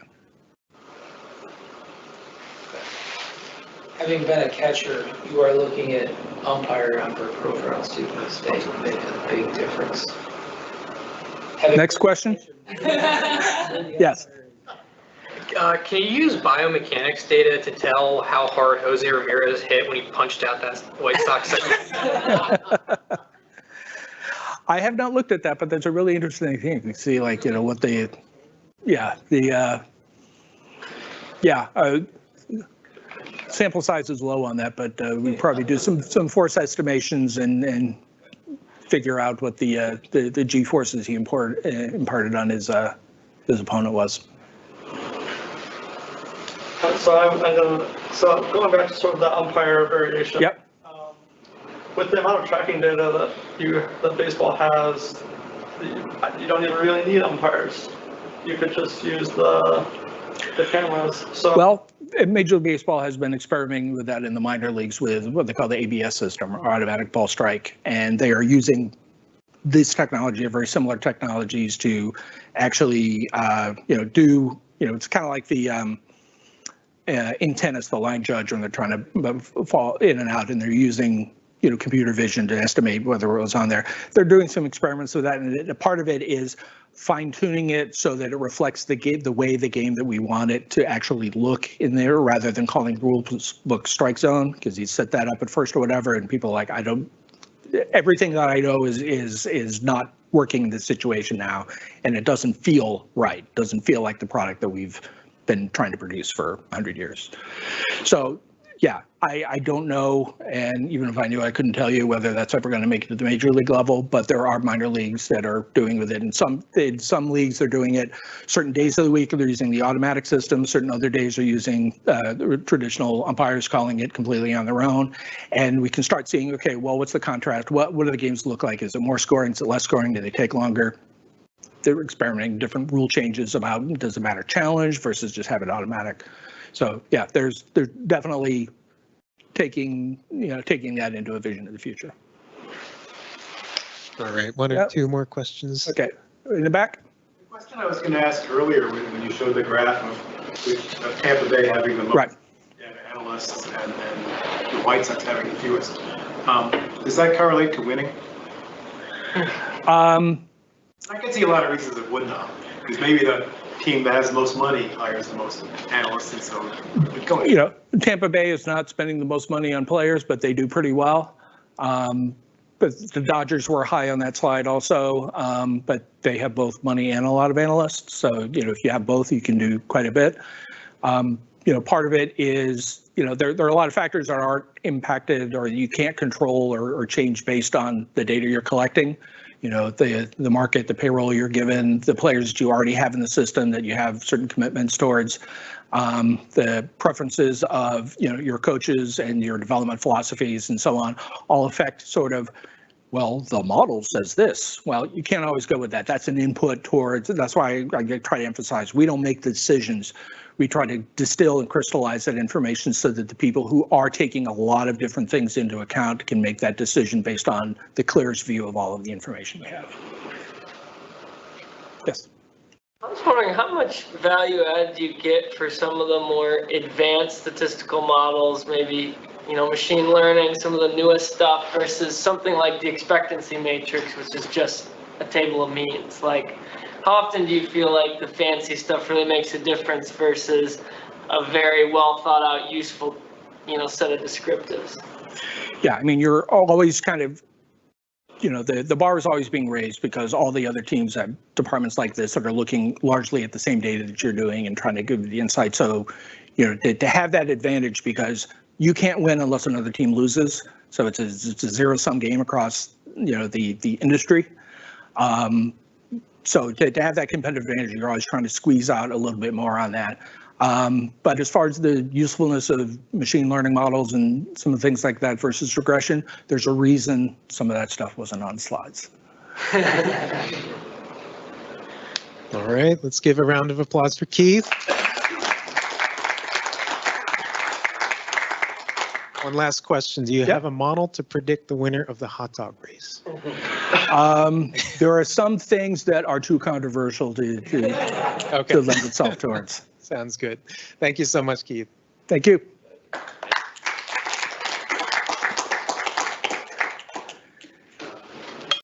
Having been a catcher, you are looking at umpire number profiles too. They make a big difference. Next question. Yes. Can you use biomechanics data to tell how hard Jose Ramirez hit when he punched out that White Sox second? I have not looked at that, but that's a really interesting thing to see, like, what they, sample size is low on that, but we probably do some force estimations and figure out what the G forces he imparted on his opponent was. So going back to sort of the umpire variation. Yep. With the amount of tracking data that baseball has, you don't even really need umpires. You could just use the cameras. So well, Major League Baseball has been experimenting with that in the minor leagues with what they call the ABS system, or automatic ball strike, and they are using this technology, or very similar technologies, to actually, do, it's kind of like the in tennis, the line judge when they're trying to fall in and out, and they're using computer vision to estimate whether it was on there. They're doing some experiments with that, and a part of it is fine-tuning it so that it reflects the way the game that we want it to actually look in there, rather than calling rule book strike zone, because you set that up at first or whatever, and people are like, everything that I know is not working in this situation now, and it doesn't feel right. Doesn't feel like the product that we've been trying to produce for 100 years. So yeah, I don't know, and even if I knew, I couldn't tell you whether that's ever going to make it to the major league level, but there are minor leagues that are doing with it. In some leagues, they're doing it certain days of the week, they're using the automatic system. Certain other days are using the traditional umpires calling it completely on their own. And we can start seeing, okay, well, what's the contrast? What do the games look like? Is it more scoring? Is it less scoring? Do they take longer? They're experimenting different rule changes about, does it matter challenge versus just have it automatic? So yeah, they're definitely taking that into a vision of the future. All right, one or two more questions. Okay, in the back. The question I was going to ask earlier when you showed the graph of Tampa Bay having the most analysts and the White Sox having the fewest, does that correlate to winning? I can see a lot of reasons it would not, because maybe the team that has the most money hires the most analysts, and so Tampa Bay is not spending the most money on players, but they do pretty well. But the Dodgers were high on that slide also, but they have both money and a lot of analysts. So if you have both, you can do quite a bit. Part of it is there are a lot of factors that aren't impacted or you can't control or change based on the data you're collecting. The market, the payroll you're given, the players that you already have in the system that you have certain commitments towards, the preferences of your coaches and your development philosophies and so on, all affect sort of well, the model says this. Well, you can't always go with that. That's an input towards, that's why I try to emphasize, we don't make the decisions. We try to distill and crystallize that information so that the people who are taking a lot of different things into account can make that decision based on the clearest view of all of the information we have. Yes. I was wondering how much value add do you get for some of the more advanced statistical models, maybe, you know, machine learning, some of the newest stuff versus something like the expectancy matrix, which is just a table of means. Like, how often do you feel like the fancy stuff really makes a difference versus a very well thought out, useful, you know, set of descriptives? Yeah, I mean, you're always kind of, you know, the bar is always being raised because all the other teams have departments like this that are looking largely at the same data that you're doing and trying to give the insight. So, you know, to have that advantage, because you can't win unless another team loses. So it's a zero-sum game across, you know, the industry. So to have that competitive advantage, you're always trying to squeeze out a little bit more on that. But as far as the usefulness of machine learning models and some of the things like that versus regression, there's a reason some of that stuff wasn't on slides. All right, let's give a round of applause for Keith. One last question. Do you have a model to predict the winner of the hot dog race? There are some things that are too controversial to lend itself towards. Sounds good. Thank you so much, Keith. Thank you.